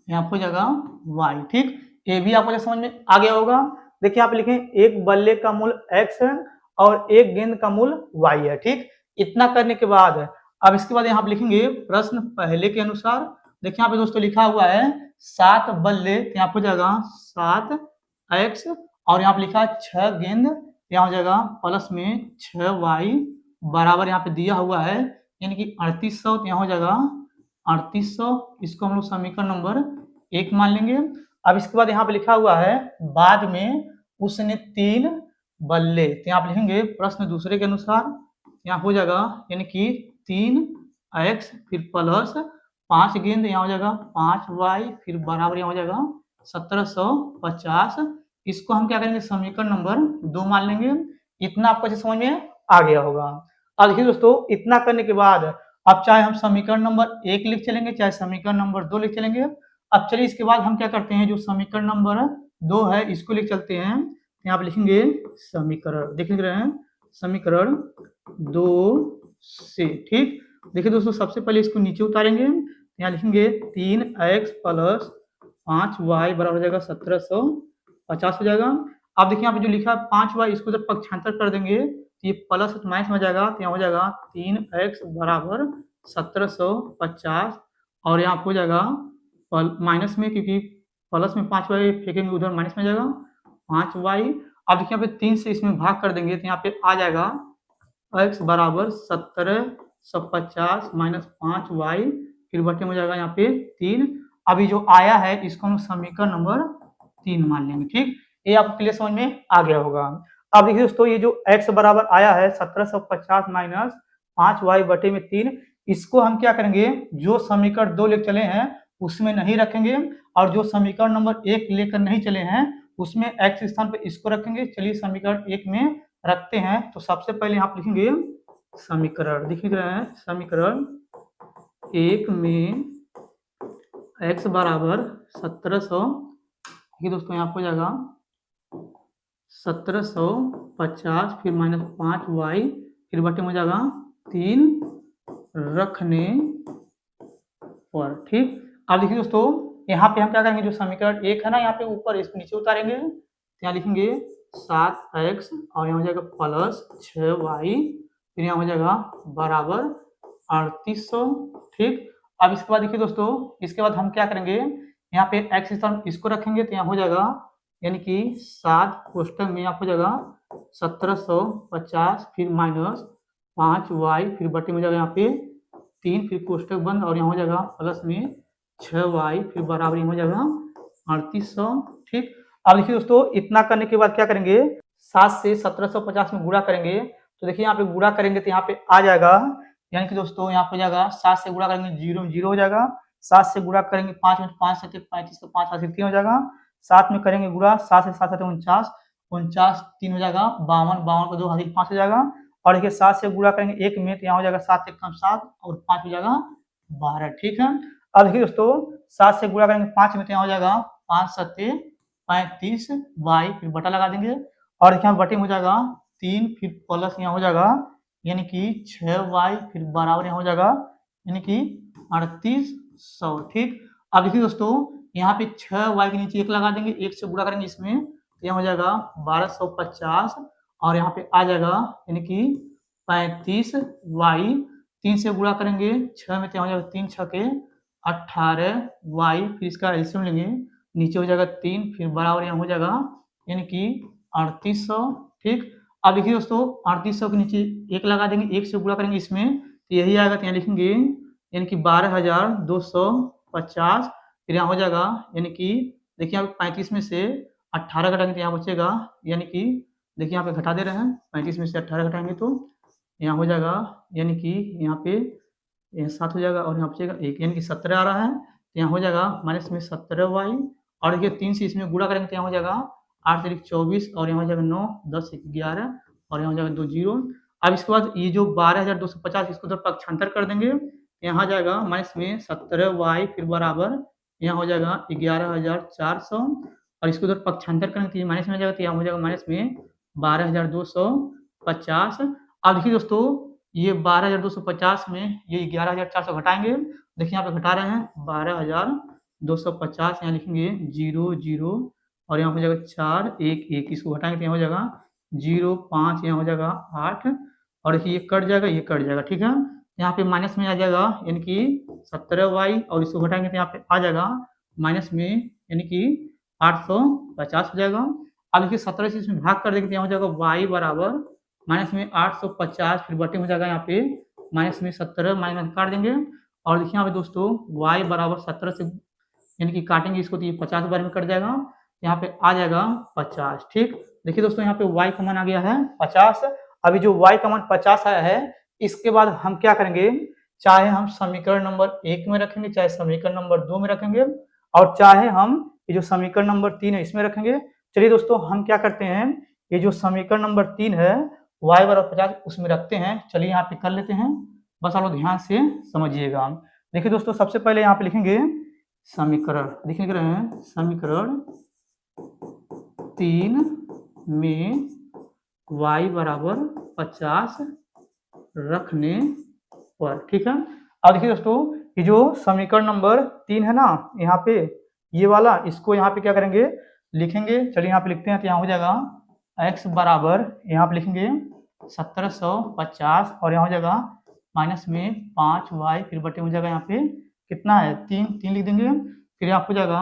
यहाँ पे जगह y, ठीक। ये भी आपको समझ में आ गया होगा। देखिए यहाँ पे लिखें एक बल्ले का मूल्य x है और एक गेंद का मूल्य y है, ठीक। इतना करने के बाद अब इसके बाद यहाँ पे लिखेंगे प्रश्न पहले के अनुसार। देखिए यहाँ पे दोस्तों लिखा हुआ है 7 बल्ले, तो यहाँ पे जाएगा 7x, और यहाँ पे लिखा है 6 गेंद, यहाँ हो जाएगा प्लस में 6y बराबर यहाँ पे दिया हुआ है यानी कि 3800, तो यहाँ हो जाएगा 3800, इसको हम लोग समीकरण नंबर 1 मान लेंगे। अब इसके बाद यहाँ पे लिखा हुआ है बाद में उसने 3 बल्ले, तो यहाँ पे लिखेंगे प्रश्न दूसरे के अनुसार, यहाँ हो जाएगा यानी कि 3x फिर प्लस 5 गेंद, यहाँ हो जाएगा 5y फिर बराबर यहाँ हो जाएगा 1750, इसको हम क्या करेंगे समीकरण नंबर 2 मान लेंगे। इतना आपको अच्छे समझ में आ गया होगा। अब देखिए दोस्तों इतना करने के बाद अब चाहे हम समीकरण नंबर 1 लिख चलेंगे चाहे समीकरण नंबर 2 लिख चलेंगे। अब चलिए इसके बाद हम क्या करते हैं, जो समीकरण नंबर 2 है इसको लिख चलते हैं। यहाँ पे लिखेंगे समीकरण, देख लिख रहे हैं समीकरण 2 से, ठीक। देखिए दोस्तों सबसे पहले इसको नीचे उतारेंगे, यहाँ लिखेंगे 3x प्लस 5y बराबर हो जाएगा 1750 हो जाएगा। अब देखिए यहाँ पे जो लिखा है 5y, इसको जब पक्षांतर कर देंगे तो ये प्लस माइनस में हो जाएगा, तो यहाँ हो जाएगा 3x बराबर 1750 और यहाँ हो जाएगा माइनस में, क्योंकि प्लस में 5y फेंकेंगे उधर माइनस में जाएगा 5y। अब देखिए यहाँ पे 3 से इसमें भाग कर देंगे तो यहाँ पे आ जाएगा x बराबर 1750 माइनस 5y फिर बटे में हो जाएगा यहाँ पे 3। अभी जो आया है इसको हम समीकरण नंबर 3 मान लेंगे। ठीक, ये आपको क्लियर समझ में आ गया होगा। अब देखिए दोस्तों, ये जो x बराबर आया है 1750 माइनस 5y बटे में 3, इसको हम क्या करेंगे, जो समीकरण 2 लेकर चले हैं उसमें नहीं रखेंगे और जो समीकरण नंबर 1 लेकर नहीं चले हैं उसमें x स्थान पर इसको रखेंगे। चलिए समीकरण 1 में रखते हैं। तो सबसे पहले यहाँ पर लिखेंगे समीकरण, दिख रहे हैं समीकरण 1 में x बराबर 1700, देखिए दोस्तों यहाँ हो जाएगा 1750 फिर माइनस 5y फिर बटे में हो जाएगा 3 रखने पर। ठीक, अब देखिए दोस्तों यहाँ पे हम क्या करेंगे, जो समीकरण 1 है ना यहाँ पे ऊपर, इसको नीचे उतारेंगे तो यहाँ लिखेंगे 7x और यहाँ हो जाएगा प्लस 6y फिर यहाँ हो जाएगा बराबर 3800। ठीक, अब इसके बाद देखिए दोस्तों, इसके बाद हम क्या करेंगे, यहाँ पे x स्थान इसको रखेंगे तो यहाँ हो जाएगा यानी कि 7 कोष्टक में यहाँ हो जाएगा 1750 फिर माइनस 5y फिर बटे में जाएगा यहाँ पे 3 फिर कोष्टक बंद और यहाँ हो जाएगा प्लस में 6y फिर बराबर हो जाएगा 3800। ठीक, अब देखिए दोस्तों, इतना करने के बाद क्या करेंगे, 7 से 1750 में गुणा करेंगे। तो देखिए यहाँ पे गुणा करेंगे तो यहाँ पे आ जाएगा, यानी कि दोस्तों यहाँ पे जाएगा 7 से गुणा करेंगे 0 में 0 हो जाएगा, 7 से गुणा करेंगे 5 में 5 7 35 तो 5 3 हो जाएगा, 7 में करेंगे गुणा 7 से 7 49 49 3 हो जाएगा 52 52 को 2 हासिल 5 हो जाएगा। और देखिए 7 से गुणा करेंगे 1 में तो यहाँ हो जाएगा 7 1 7 और 5 हो जाएगा 12। ठीक है, अब देखिए दोस्तों 7 से गुणा करेंगे 5 में तो यहाँ हो जाएगा 5 7 35 y फिर बटा लगा देंगे और देखिए बटे में हो जाएगा 3 फिर प्लस यहाँ हो जाएगा यानी कि 6y फिर बराबर यहाँ हो जाएगा यानी कि 3800। ठीक, अब देखिए दोस्तों यहाँ पे 6y के नीचे 1 लगा देंगे, 1 से गुणा करेंगे इसमें तो यहाँ हो जाएगा 1250 और यहाँ पे आ जाएगा यानी कि 35y, 3 से गुणा करेंगे 6 में तो यहाँ हो जाएगा 3 6 के 18y फिर इसका एलसीएम लेंगे, नीचे हो जाएगा 3 फिर बराबर यहाँ हो जाएगा यानी कि 3800। ठीक, अब देखिए दोस्तों 3800 के नीचे 1 लगा देंगे, 1 से गुणा करेंगे इसमें तो यही आएगा, तो यहाँ लिखेंगे यानी कि 12250 फिर यहाँ हो जाएगा यानी कि देखिए यहाँ 35 में से 18 घटाएंगे तो यहाँ बचेगा यानी कि देखिए यहाँ पे घटा दे रहे हैं, 35 में से 18 घटाएंगे तो यहाँ हो जाएगा यानी कि यहाँ पे 7 हो जाएगा और यहाँ बचेगा 1 यानी कि 17 आ रहा है तो यहाँ हो जाएगा माइनस में 17y और देखिए 3 से इसमें गुणा करेंगे तो यहाँ हो जाएगा 8 तारीख 24 और यहाँ हो जाएगा 9 10 11 और यहाँ हो जाएगा 2 0। अब इसके बाद ये जो 12250 इसको उधर पक्षांतर कर देंगे, यहाँ जाएगा माइनस में 17y फिर बराबर यहाँ हो जाएगा 11400 और इसको उधर पक्षांतर करेंगे तो ये माइनस में आ जाएगा तो यहाँ हो जाएगा माइनस में 12250। अब देखिए दोस्तों ये 12250 में ये 11400 घटाएंगे, देखिए यहाँ पे घटा रहे हैं 12250 यहाँ लिखेंगे 0 0 और यहाँ हो जाएगा 4 1 1 इसको घटाएंगे तो यहाँ हो जाएगा 0 5 यहाँ हो जाएगा 8 और देखिए ये कट जाएगा ये कट जाएगा। ठीक है, यहाँ पे माइनस में आ जाएगा यानी कि 17y और इसको घटाएंगे तो यहाँ पे आ जाएगा माइनस में यानी कि 850 हो जाएगा। अब देखिए 17 से इसमें भाग कर देंगे तो यहाँ हो जाएगा y बराबर माइनस में 850 फिर बटे में जाएगा यहाँ पे माइनस में 17 माइनस काट देंगे और देखिए यहाँ पे दोस्तों y बराबर 17 से यानी कि काटेंगे इसको तो ये 50 बार में कट जाएगा, यहाँ पे आ जाएगा 50। ठीक, देखिए दोस्तों यहाँ पे y का मान आ गया है 50। अभी जो y का मान 50 आया है इसके बाद हम क्या करेंगे, चाहे हम समीकरण नंबर 1 में रखेंगे चाहे समीकरण नंबर 2 में रखेंगे और चाहे हम ये जो समीकरण नंबर 3 है इसमें रखेंगे। चलिए दोस्तों हम क्या करते हैं, ये जो समीकरण नंबर 3 है y बराबर 50 उसमें रखते हैं। चलिए यहाँ पे कर लेते हैं, बस आप लोग ध्यान से समझिएगा। देखिए दोस्तों सबसे पहले यहाँ पे लिखेंगे समीकरण, लिख रहे हैं समीकरण 3 में y बराबर 50 रखने पर। ठीक है, अब देखिए दोस्तों ये जो समीकरण नंबर 3 है ना यहाँ पे ये वाला, इसको यहाँ पे क्या करेंगे लिखेंगे। चलिए यहाँ पे लिखते हैं तो यहाँ हो जाएगा x बराबर यहाँ पे लिखेंगे 1750 और यहाँ हो जाएगा माइनस में 5y फिर बटे हो जाएगा यहाँ पे कितना है 3 लिख देंगे। फिर यहाँ हो जाएगा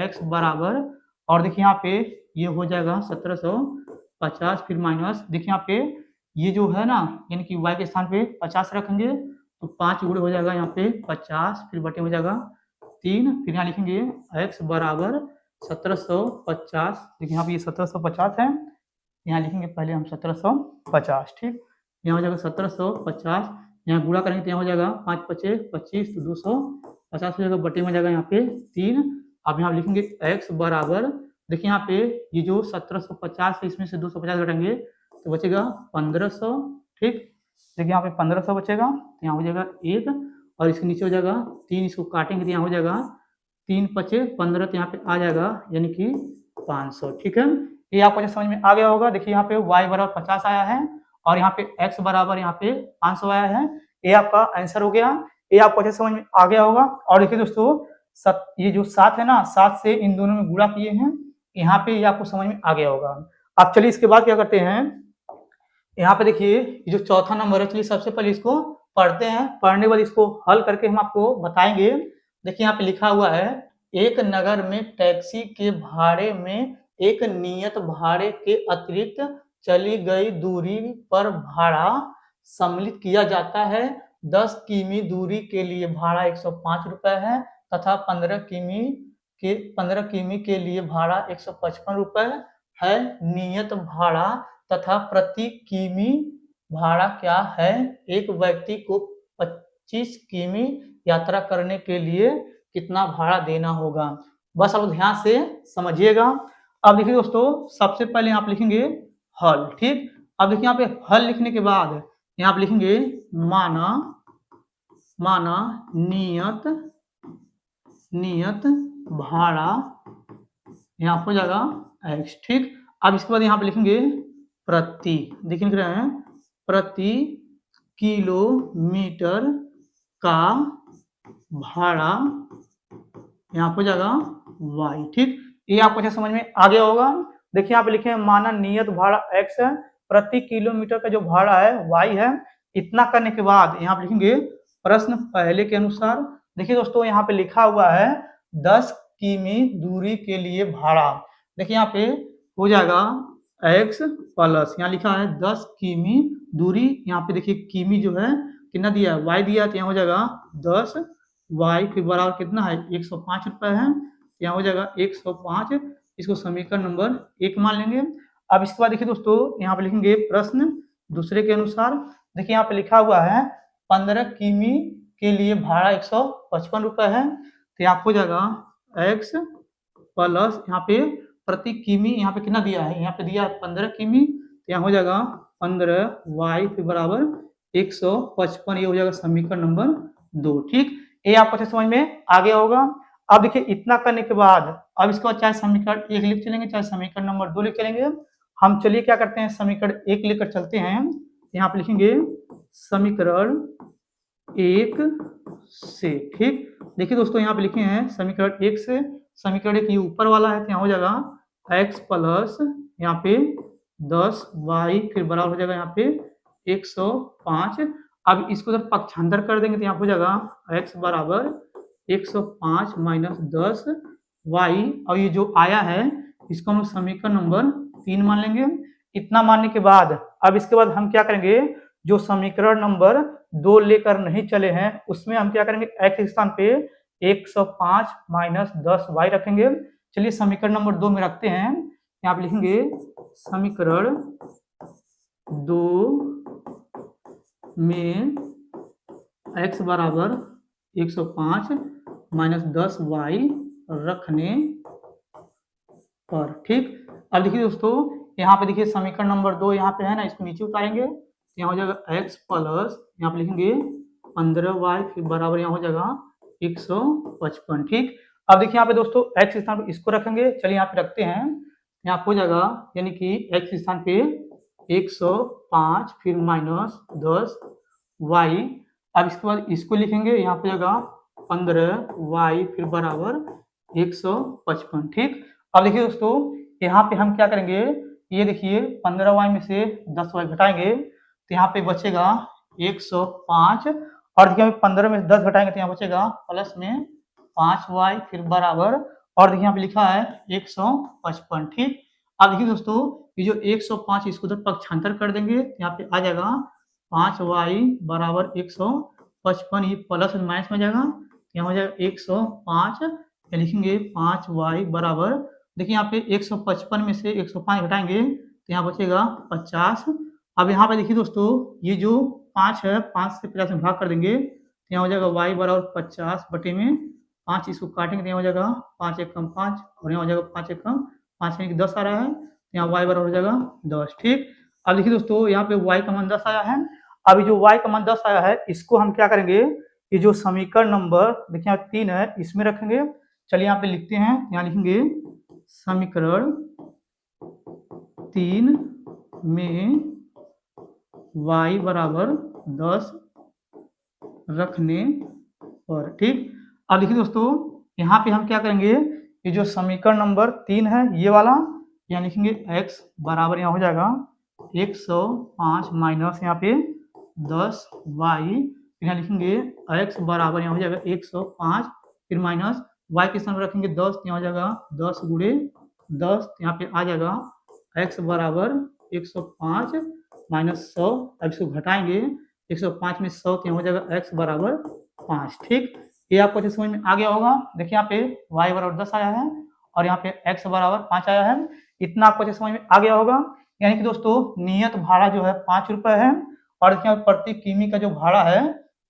x बराबर और देखिए यहाँ पे ये हो जाएगा 1750 फिर माइनस देखिए यहाँ पे ये जो है ना यानी कि y के स्थान पे 50 रखेंगे तो 5 गुणे हो जाएगा यहाँ पे 50 फिर बटे हो जाएगा 3 फिर यहाँ लिखेंगे x बराबर 1750 देखिए यहाँ पे ये 1750 है, यहाँ लिखेंगे पहले हम 1750 ठीक। यहाँ हो जाएगा 1750 यहाँ गुणा करेंगे तो यहाँ हो जाएगा 5 पचे 25 तो 250 हो जाएगा बटे में हो जाएगा यहाँ पे 3। अब यहाँ लिखेंगे x बराबर देखिए यहाँ पे ये जो 1750 है इसमें से 250 घटाएंगे तो बचेगा 1500 ठीक। देखिए यहाँ पे 1500 बचेगा तो यहाँ हो जाएगा 1 और इसके नीचे हो जाएगा 3 इसको काटेंगे तो यहाँ हो जाएगा 3 पचे 15 तो यहाँ पे आ जाएगा यानी कि 500 ठीक है। ये आपको समझ में आ गया होगा। देखिए यहाँ पे y बराबर 50 आया है और यहाँ पे x बराबर यहाँ पे 500 आया है। ये आपका आंसर हो गया। ये आपको अच्छे समझ में आ गया होगा। और देखिए दोस्तों ये जो 7 है ना 7 से इन दोनों में गुणा किए हैं यहाँ पे ये आपको समझ में आ गया होगा। अब चलिए इसके बाद क्या करते हैं यहाँ पे देखिए ये जो चौथा नंबर है चलिए सबसे पहले इसको पढ़ते हैं, पढ़ने के बाद इसको हल करके हम आपको बताएंगे। देखिए यहाँ पे लिखा हुआ है एक नगर में टैक्सी के भाड़े में एक नियत भाड़े के अतिरिक्त चली गई दूरी पर भाड़ा सम्मिलित किया जाता है। 10 किमी दूरी के लिए भाड़ा 105 रुपए है तथा 15 किमी के लिए भाड़ा 155 रुपए है। नियत भाड़ा तथा प्रति किमी भाड़ा क्या है? एक व्यक्ति को 25 किमी यात्रा करने के लिए कितना भाड़ा देना होगा? बस अब ध्यान से समझिएगा। अब देखिए दोस्तों सबसे पहले आप लिखेंगे हल ठीक। अब देखिए यहाँ पे हल लिखने के बाद यहाँ पे लिखेंगे माना नियत भाड़ा यहाँ हो जाएगा x ठीक। अब इसके बाद यहाँ पे लिखेंगे प्रति देखिए लिख रहे हैं प्रति किलोमीटर का भाड़ा यहाँ हो जाएगा y ठीक। ये आपको अच्छा समझ में आ गया होगा। देखिए यहाँ पे लिखे हैं माना नियत भाड़ा x है, प्रति किलोमीटर का जो भाड़ा है y है। इतना करने के बाद यहाँ पे लिखेंगे प्रश्न पहले के अनुसार। देखिए दोस्तों यहाँ पे लिखा हुआ है 10 किमी दूरी के लिए भाड़ा। देखिए यहाँ पे हो जाएगा x प्लस यहाँ लिखा है 10 किमी दूरी। यहाँ पे देखिए किमी जो है कितना दिया है y दिया, तो यहाँ हो जाएगा 10 y फिर बराबर कितना है 105 रुपए है, यहाँ हो जाएगा 105। इसको समीकरण नंबर 1 मान लेंगे। अब इसके बाद देखिए दोस्तों यहाँ पे लिखेंगे प्रश्न दूसरे के अनुसार। देखिए यहाँ पे लिखा हुआ है 15 किमी के लिए भाड़ा 155 रुपए है, तो यहाँ हो जाएगा x प्लस यहाँ पे प्रति किमी यहाँ पे कितना दिया है, यहाँ पे दिया 15 किमी, तो यहाँ हो जाएगा 15y फिर बराबर 155। ये हो जाएगा समीकरण नंबर 2 ठीक। ये आपको अच्छे समझ में आ गया होगा। अब देखिए इतना करने के बाद अब इसके बाद चाहे समीकरण 1 लिख चलेंगे चाहे समीकरण नंबर 2 लिख चलेंगे। हम चलिए क्या करते हैं समीकरण 1 लेकर चलते हैं। यहाँ पे लिखेंगे समीकरण 1 से ठीक। देखिए दोस्तों यहाँ पे लिखे हैं समीकरण 1 से। समीकरण 1 ये ऊपर वाला है, तो यहाँ हो जाएगा x प्लस यहाँ पे 10y फिर बराबर हो जाएगा यहाँ पे 105। अब इसको उधर पक्षांतर कर देंगे तो यहाँ हो जाएगा x बराबर 105 माइनस 10y। और ये जो आया है इसको हम समीकरण नंबर 3 मान लेंगे। इतना मानने के बाद अब इसके बाद हम क्या करेंगे, जो समीकरण नंबर 2 लेकर नहीं चले हैं उसमें हम क्या करेंगे x के स्थान पे 105 माइनस 10y रखेंगे। चलिए समीकरण नंबर 2 में रखते हैं। यहाँ पे लिखेंगे समीकरण 2 में x बराबर 105 माइनस 10y रखने पर ठीक। अब देखिए दोस्तों यहाँ पे देखिए समीकरण नंबर 2 यहाँ पे है ना, इसको नीचे उतारेंगे तो यहाँ हो जाएगा x प्लस यहाँ पे लिखेंगे 15y फिर बराबर यहाँ हो जाएगा 155 ठीक। अब देखिए यहाँ पे दोस्तों x स्थान पे इसको रखेंगे। चलिए यहाँ पे रखते हैं, यहाँ हो जाएगा यानी कि x स्थान पे 105 फिर माइनस 10y। अब इसके बाद इसको लिखेंगे, यहाँ पे जाएगा 15y फिर बराबर 155 ठीक। अब देखिए दोस्तों यहाँ पे हम क्या करेंगे, ये देखिए 15y में से 10y घटाएंगे तो यहाँ पे बचेगा 105 और देखिए 15 में से 10 घटाएंगे तो यहाँ बचेगा प्लस में 5y फिर बराबर और देखिए यहाँ पे लिखा है 155। ठीक, अब देखिए दोस्तों ये जो 105 इसको उधर पक्षांतर कर देंगे तो यहाँ पे आ जाएगा 5y बराबर 155, ये प्लस माइनस में जाएगा यहाँ हो जाएगा 105, लिखेंगे 5y बराबर देखिए यहाँ पे 155 में से 105 घटाएंगे तो यहाँ बचेगा 50। अब यहाँ पे देखिए दोस्तों ये जो 5 है 5 से 50 में भाग कर देंगे तो यहाँ हो जाएगा y बराबर 50 बटे में 5, इसको काटेंगे तो यहाँ हो जाएगा 5 एकम 5 और यहाँ हो जाएगा 5 एकम 5 में 10 आ रहा है तो यहाँ y बराबर हो जाएगा 10। ठीक, अब देखिए दोस्तों यहाँ पे y का मान 10 आया है। अभी जो y का मान 10 आया है इसको हम क्या करेंगे, ये जो समीकरण नंबर देखिए 3 है इसमें रखेंगे। चलिए यहाँ पे लिखते हैं, यहाँ लिखेंगे समीकरण 3 में y बराबर 10 रखने पर। ठीक, अब देखिए दोस्तों यहाँ पे हम क्या करेंगे, ये जो समीकरण नंबर 3 है ये वाला यहाँ लिखेंगे x बराबर यहाँ हो जाएगा 105 माइनस यहाँ पे 10y, यहाँ लिखेंगे x बराबर यहाँ हो जाएगा 105 फिर माइनस y के स्थान पर रखेंगे 10 यहाँ हो जाएगा 10 गुणे 10, यहाँ पे आ जाएगा x बराबर 105 माइनस 100। अब इसको घटाएंगे 105 में 100 तो यहाँ हो जाएगा x बराबर 5। ठीक, ये आपको अच्छे समझ में आ गया होगा। देखिए यहाँ पे y बराबर 10 आया है और यहाँ पे x बराबर 5 आया है, इतना आपको अच्छे समझ में आ गया होगा। यानी कि दोस्तों नियत भाड़ा जो है 5 रुपये है और देखिए प्रति किमी का जो भाड़ा है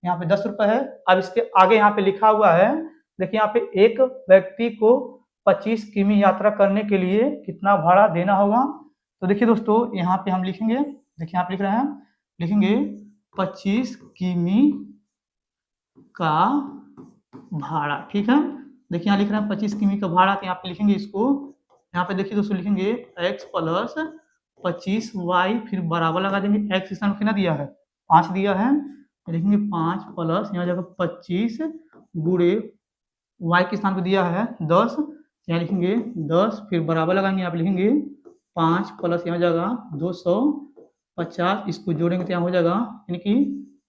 यहाँ पे 10 रुपये है। अब इसके आगे यहाँ पे लिखा हुआ है, देखिए यहाँ पे एक व्यक्ति को 25 किमी यात्रा करने के लिए कितना भाड़ा देना होगा। तो देखिए दोस्तों यहाँ पे हम लिखेंगे, देखिए यहाँ पे लिख रहे हैं, लिखेंगे 25 किमी का भाड़ा। ठीक है, देखिए यहाँ लिख रहे हैं 25 किमी का भाड़ा, तो यहाँ पे लिखेंगे इसको, यहाँ पे देखिए दोस्तों लिखेंगे x प्लस 25y फिर बराबर लगा देंगे, x के स्थान कितना दिया है 5 दिया है, लिखेंगे 5 प्लस यहाँ जगह 25 गुणे y के स्थान पे दिया है 10, यहाँ लिखेंगे 10 फिर बराबर लगाएंगे, यहाँ पे लिखेंगे 5 प्लस यहाँ जगह 250, इसको जोड़ेंगे तो यहाँ हो जाएगा यानी कि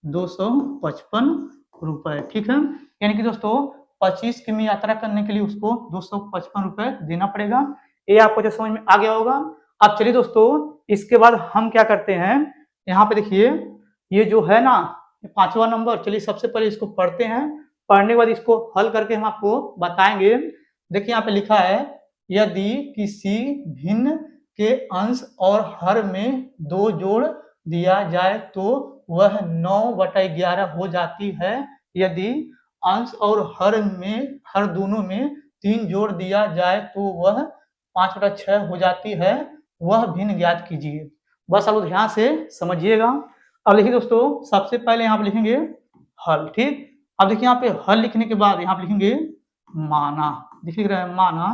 255 रुपये। ठीक है, यानी कि दोस्तों 25 किमी यात्रा करने के लिए उसको 255 रुपये देना पड़ेगा। ये आपको जो समझ में आ गया होगा। अब चलिए दोस्तों इसके बाद हम क्या करते हैं, यहाँ पे देखिए ये जो है ना 5वां नंबर, चलिए सबसे पहले इसको पढ़ते हैं, पढ़ने के बाद इसको हल करके हम आपको बताएंगे। देखिए यहाँ पे लिखा है, यदि किसी भिन्न के अंश और हर में 2 जोड़ दिया जाए तो वह 9/11 हो जाती है। यदि अंश और हर दोनों में 3 जोड़ दिया जाए तो वह 5/6 हो जाती है। वह भिन्न ज्ञात कीजिए। बस आप ध्यान से समझिएगा। अब देखिए दोस्तों सबसे पहले यहाँ पे लिखेंगे हल। ठीक, अब देखिए यहाँ पे हल लिखने के बाद यहाँ पे लिखेंगे माना, देखिए रहा है माना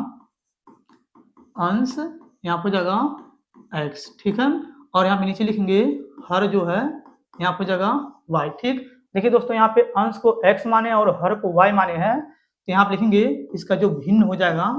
अंश यहाँ पे जगह x। ठीक है, और यहाँ पे नीचे लिखेंगे हर जो है यहाँ पे जगह y। ठीक, देखिए दोस्तों यहाँ पे अंश को x माने और हर को y माने हैं, तो यहाँ पे लिखेंगे इसका जो भिन्न हो जाएगा,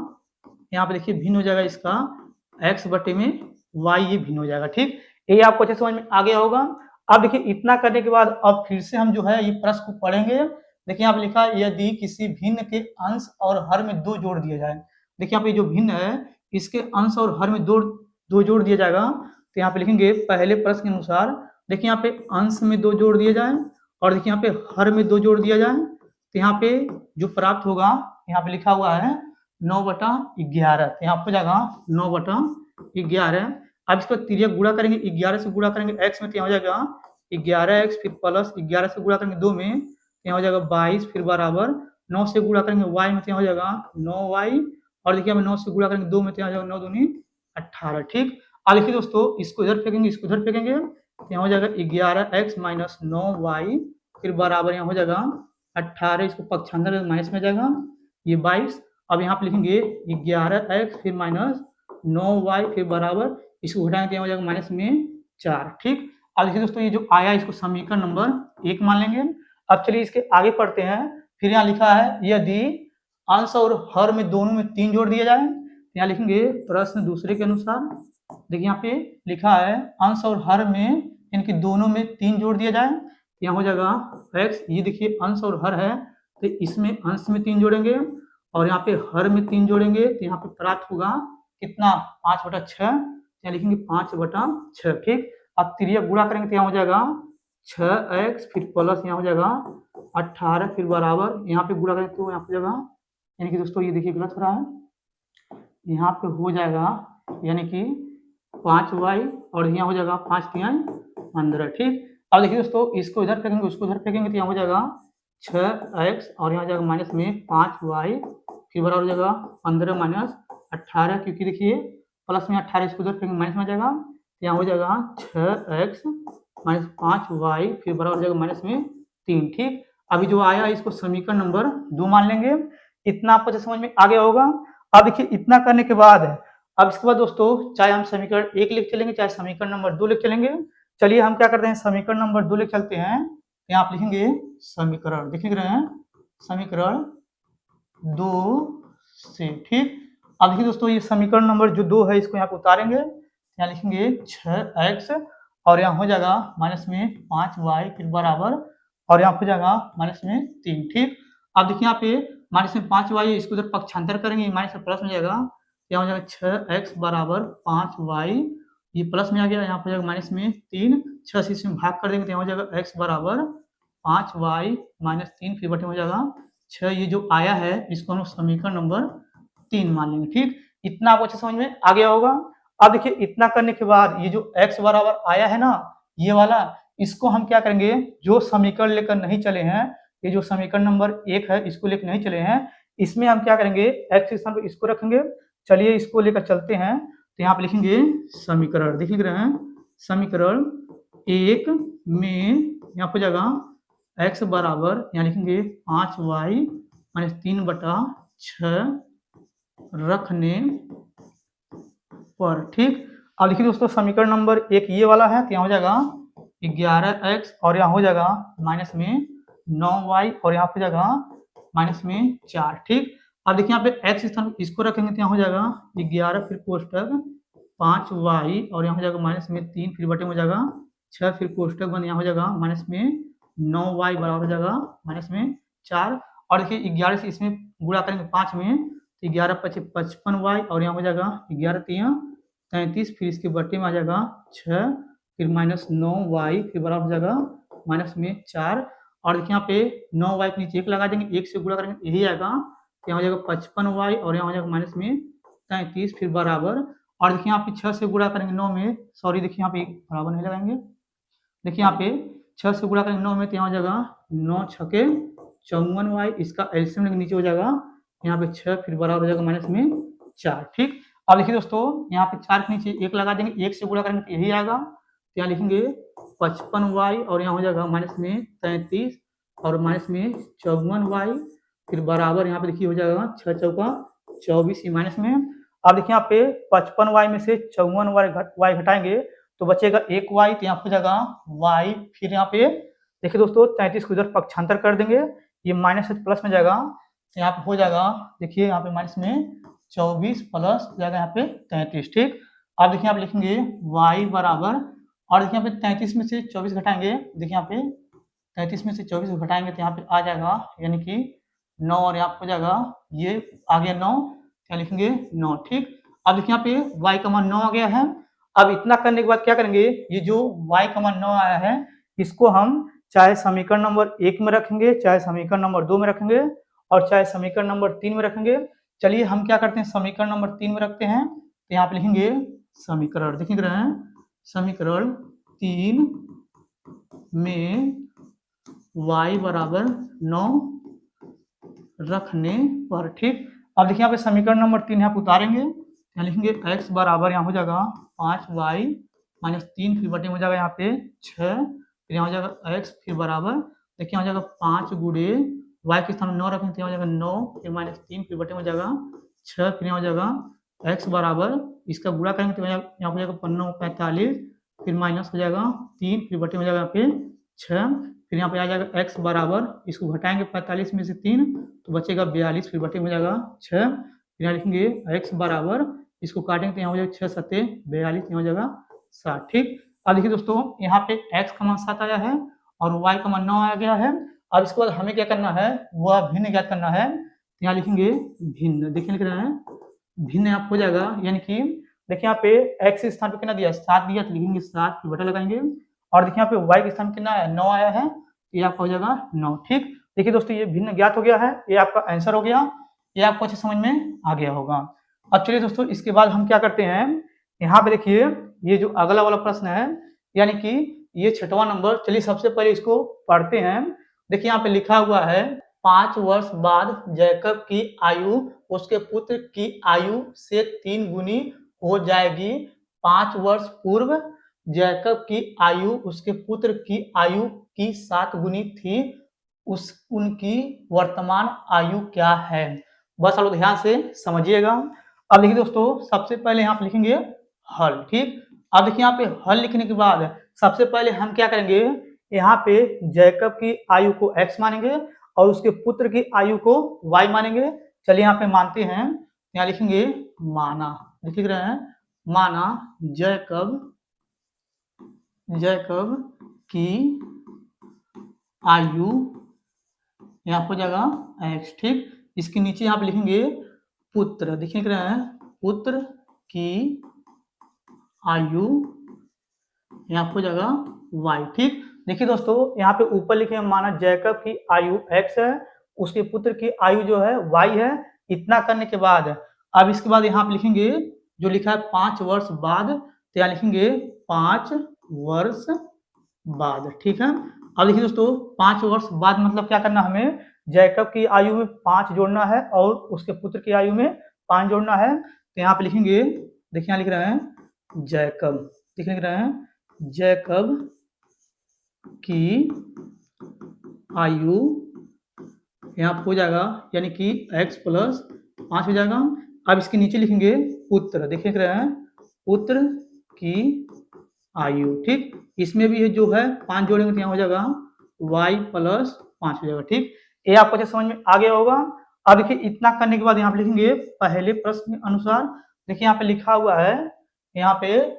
यहाँ पे देखिए भिन्न हो जाएगा इसका x बटे में y, ये भिन्न हो जाएगा। ठीक, ये आपको अच्छे समझ में आ गया होगा। अब देखिए इतना करने के बाद अब फिर से हम जो है ये प्रश्न को पढ़ेंगे। देखिए यहाँ पे लिखा है, यदि किसी भिन्न के अंश और हर में 2 जोड़ दिया जाए। देखिए यहाँ पे जो भिन्न है इसके अंश और हर में 2 जोड़ दिया जाएगा, तो यहाँ पे लिखेंगे पहले प्रश्न के अनुसार, देखिए यहाँ पे अंश में 2 जोड़ दिए जाए और देखिए यहाँ पे हर में 2 जोड़ दिया जाए, तो यहाँ पे जो प्राप्त होगा यहाँ पे लिखा हुआ है 9/11, तो यहाँ पे जाएगा 9/11। अब इसको तिर्यक गुणा करेंगे, 11 से गुणा करेंगे x में, तो यहाँ हो जाएगा 11x फिर प्लस 11 से गुणा करेंगे 2 में, तो यहाँ हो जाएगा 22 फिर बराबर 9 से गुणा करेंगे y में, तो यहाँ हो जाएगा 9y और देखिए हमें 9 से गुणा करेंगे 2 में, तो यहाँ हो जाएगा 9 दूनी 18। ठीक, अब देखिए दोस्तों इसको इधर फेंकेंगे इसको इधर फेंकेंगे, तो यहाँ हो जाएगा 11x माइनस 9y फिर बराबर यहाँ हो जाएगा 18, इसको पक्षांतर में माइनस में जाएगा ये 22। अब यहाँ पे लिखेंगे 11x फिर माइनस 9y फिर बराबर इसको घटाएंगे तो यहाँ हो जाएगा माइनस में 4। ठीक, अब देखिए दोस्तों ये जो आया इसको समीकरण नंबर 1 मान लेंगे। अब चलिए इसके आगे पढ़ते हैं। फिर यहाँ लिखा है, यदि अंश और हर में दोनों में 3 जोड़ दिया जाए, यहाँ लिखेंगे प्रश्न दूसरे के अनुसार, देखिए यहाँ पे लिखा है अंश और हर में इनके दोनों में 3 जोड़ दिया जाए, यहाँ हो जाएगा x। ये देखिए अंश और हर है तो इसमें अंश में 3 जोड़ेंगे और यहाँ पे हर में 3 जोड़ेंगे तो यहाँ पे प्राप्त होगा कितना 5/6, यहाँ लिखेंगे 5/6। ठीक, अब तिर्यक गुणा करेंगे तो यहाँ हो जाएगा 6x फिर प्लस यहाँ हो जाएगा 18 फिर बराबर यहाँ पे गुणा करेंगे तो यहाँ पे जाएगा, यानी कि दोस्तों ये देखिए गलत हो रहा है, यहाँ पे हो जाएगा यानी कि 5y और यहाँ हो जाएगा 5×3=15। ठीक, अब देखिए दोस्तों इसको इधर फेंकेंगे उसको इधर फेंकेंगे तो यहाँ हो जाएगा 6x और यहाँ हो जाएगा माइनस में 5y फिर बराबर हो जाएगा 15 - 18, क्योंकि देखिए प्लस में 18 इसको उधर फेंकेंगे माइनस में आ जाएगा तो यहाँ हो जाएगा 6x - 5y फिर बराबर हो जाएगा माइनस में 3। ठीक, अभी जो आया इसको समीकरण नंबर 2 मान लेंगे। इतना आपको समझ में आ गया होगा। अब देखिए इतना करने के बाद अब इसके बाद दोस्तों चाहे हम समीकरण 1 लिख चलेंगे चाहे समीकरण नंबर 2 लिख चलेंगे। चलिए हम क्या करते हैं समीकरण नंबर 2 लिख चलते हैं, यहाँ आप लिखेंगे समीकरण, देख लिख रहे हैं समीकरण 2 से। ठीक, अब देखिए दोस्तों ये समीकरण नंबर जो 2 है इसको यहाँ पे उतारेंगे, यहाँ लिखेंगे 6x और यहाँ हो जाएगा माइनस में 5y फिर बराबर और यहाँ हो जाएगा माइनस में 3। ठीक, अब देखिए यहाँ पे माइनस में 5y इसको उधर पक्षांतर करेंगे माइनस में प्लस में जाएगा, यहाँ हो जाएगा 6x बराबर 5y, ये प्लस में आ गया, यहाँ हो जाएगा माइनस में 3, 6 से इसमें भाग कर देंगे तो यहाँ हो जाएगा x बराबर 5y - 3 फिर बटे हो जाएगा 6। ये जो आया है इसको हम समीकरण नंबर 3 मान लेंगे। ठीक, इतना आपको अच्छे समझ में आ गया होगा। अब देखिए इतना करने के बाद ये जो x बराबर आया है ना ये वाला, इसको हम क्या करेंगे जो समीकरण लेकर नहीं चले हैं, ये जो समीकरण नंबर 1 है इसको लेकर नहीं चले हैं, इसमें हम क्या करेंगे x के स्थान पर इसको रखेंगे। चलिए इसको लेकर चलते हैं तो यहाँ पे लिखेंगे समीकरण, देख लिख रहे हैं समीकरण 1 में यहाँ पे जाएगा x बराबर यहाँ लिखेंगे 5y - 3/6 रखने पर। ठीक, अब देखिए दोस्तों समीकरण नंबर 1 ये वाला है तो यहाँ हो जाएगा 11x और यहाँ हो जाएगा माइनस में 9y और यहाँ पे जाएगा माइनस में 4। ठीक, अब देखिए यहाँ पे x स्थान इसको रखेंगे तो यहाँ हो जाएगा 11 फिर कोष्टक 5y और यहाँ हो जाएगा माइनस में 3 फिर बटे हो जाएगा 6 फिर कोष्टक बन यहाँ हो जाएगा माइनस में 9y बराबर हो जाएगा माइनस में 4 और देखिए 11 से इसमें गुणा करेंगे 5 में तो 11×5 = 55y और यहाँ हो जाएगा 11×3 = 33 फिर इसके बटे में आ जाएगा 6 फिर माइनस 9y फिर बराबर हो जाएगा माइनस में 4 और देखिए यहाँ पे 9y के नीचे 1 लगा देंगे, 1 से गुणा करेंगे यही आएगा, यहाँ हो जाएगा 55y और यहाँ हो जाएगा माइनस में 33 फिर बराबर और देखिए यहाँ पे 6 से गुणा करेंगे 9 में, सॉरी देखिए यहाँ पे बराबर नहीं लगाएंगे, देखिए यहाँ पे 6 से गुणा करेंगे 9 में तो यहाँ हो जाएगा 9 × 6 = 54y, इसका एलसीएम लेके नीचे हो जाएगा यहाँ पे 6 फिर बराबर हो जाएगा माइनस में 4। ठीक, अब देखिए दोस्तों यहाँ पे 4 के नीचे 1 लगा देंगे, 1 से गुणा करेंगे तो यही आएगा, तो यहाँ लिखेंगे 55y और यहाँ हो जाएगा माइनस में 33 और माइनस में 54y फिर बराबर यहाँ पे देखिए हो जाएगा 6 × 4 = 24 माइनस में। अब देखिए यहाँ पे 55y में से 54y घटाएंगे तो बचेगा 1y तो यहाँ हो जाएगा y, फिर यहाँ पे देखिए दोस्तों 33 को इधर पक्षांतर कर देंगे, ये माइनस से प्लस में जाएगा तो यहाँ पे हो जाएगा देखिए यहाँ पे माइनस में 24 प्लस जाएगा यहाँ पे 33। ठीक, अब देखिए आप लिखेंगे y बराबर और देखिए यहाँ पे 33 में से 24 घटाएंगे, देखिए यहाँ पे 33 में से 24 घटाएंगे तो यहाँ पे आ जाएगा यानी कि 9 और यहाँ पे हो जाएगा ये आ गया 9, क्या लिखेंगे 9। ठीक, अब देखिए यहाँ पे y का मान 9 आ गया है। अब इतना करने के बाद क्या करेंगे, ये जो y का मान 9 आया है इसको हम चाहे समीकरण नंबर 1 में रखेंगे, चाहे समीकरण नंबर 2 में रखेंगे और चाहे समीकरण नंबर 3 में रखेंगे। चलिए हम क्या करते हैं समीकरण नंबर 3 में रखते हैं, तो यहाँ पे लिखेंगे समीकरण, देख रहे हैं समीकरण 3 में y बराबर 9 रखने पर। ठीक, अब देखिए यहाँ पे समीकरण नंबर 3 यहाँ पे उतारेंगे, यहाँ लिखेंगे x बराबर यहाँ हो जाएगा 5y - 3 फिर बटे हो जाएगा यहाँ पे 6 फिर यहाँ हो जाएगा x फिर बराबर देखिए हो जाएगा 5 गुणे y के स्थान में 9 रखेंगे तो हो जाएगा 9 फिर -3 फिर बटे हो जाएगा 6 फिर यहाँ हो जाएगा x बराबर इसका गुणा करेंगे तो यहाँ हो जाएगा 9 × 45 फिर माइनस हो जाएगा 3 फिर बटे हो जाएगा यहाँ पे 6 फिर यहाँ पे आ जाएगा x बराबर इसको घटाएंगे 45 में से 3 तो बचेगा 42 फिर बटे हो जाएगा 6 फिर यहाँ लिखेंगे x बराबर इसको काटेंगे तो यहाँ हो जाएगा 6 सत्ते 42, यहाँ हो जाएगा 60। ठीक, अब देखिए दोस्तों यहाँ पे x का मान 7 आया है और y का मान 9 आ गया है। अब इसके बाद हमें क्या करना है, वह भिन्न ज्ञात करना है। यहाँ लिखेंगे भिन्न, देखिए लिख रहे हैं भिन्न यहाँ हो जाएगा, यानी कि देखिए यहाँ पे x के स्थान पे कितना दिया 7 दिया, तो लिखेंगे 7 की बटा लगाएंगे। और देखिए यहाँ पे y के स्थान पे कितना है 9 आया है, ये आपका हो जाएगा 9। ठीक, देखिए दोस्तों ये भिन्न ज्ञात हो गया है, ये आपका आंसर हो गया, ये आपको अच्छे समझ में आ गया होगा। अब चलिए दोस्तों इसके बाद हम क्या करते हैं, यहाँ पे देखिए ये जो अगला वाला प्रश्न है, यानी कि ये 6वां नंबर। चलिए सबसे पहले इसको पढ़ते हैं। देखिए यहाँ पे लिखा हुआ है 5 वर्ष बाद जैकब की आयु उसके पुत्र की आयु से 3 गुनी हो जाएगी। 5 वर्ष पूर्व जैकब की आयु उसके पुत्र की आयु की 7 गुनी थी, उनकी वर्तमान आयु क्या है। बस आप लोग ध्यान से समझिएगा। अब देखिए दोस्तों सबसे पहले यहाँ पे लिखेंगे हल। ठीक, अब देखिए यहाँ पे हल लिखने के बाद सबसे पहले हम क्या करेंगे, यहाँ पे जैकब की आयु को x मानेंगे और उसके पुत्र की आयु को y मानेंगे। चलिए यहाँ पे मानते हैं, यहाँ लिखेंगे माना, लिख रहे हैं माना जैकब की आयु यहाँ हो जाएगा x। ठीक, इसके नीचे यहाँ पे लिखेंगे पुत्र, देखिए लिख रहे हैं पुत्र की आयु यहाँ हो जाएगा y। ठीक, देखिए दोस्तों यहाँ पे ऊपर लिखे हैं माना जैकब की आयु x है, उसके पुत्र की आयु जो है y है। इतना करने के बाद अब इसके बाद यहाँ पे लिखेंगे जो लिखा है 5 वर्ष बाद, तो यहाँ लिखेंगे 5 वर्ष बाद। ठीक है, अब देखिए दोस्तों 5 वर्ष बाद मतलब क्या करना, हमें जैकब की आयु में 5 जोड़ना है और उसके पुत्र की आयु में 5 जोड़ना है। तो यहाँ पे लिखेंगे, देखिए यहाँ लिख रहे हैं जैकब, देखिए लिख रहे हैं जैकब की आयु यहाँ हो जाएगा, यानी कि x प्लस 5 हो जाएगा। अब इसके नीचे लिखेंगे पुत्र, देखिए लिख रहे हैं पुत्र की आयु। ठीक, इसमें भी जो है 5 जोड़ेंगे तो यहाँ हो जाएगा y प्लस 5 हो जाएगा। ठीक, ये आपको अच्छे समझ में आ गया होगा। अब देखिए इतना करने के बाद यहाँ पे लिखेंगे पहले प्रश्न के अनुसार। देखिए यहाँ पे लिखा हुआ है, यहाँ पे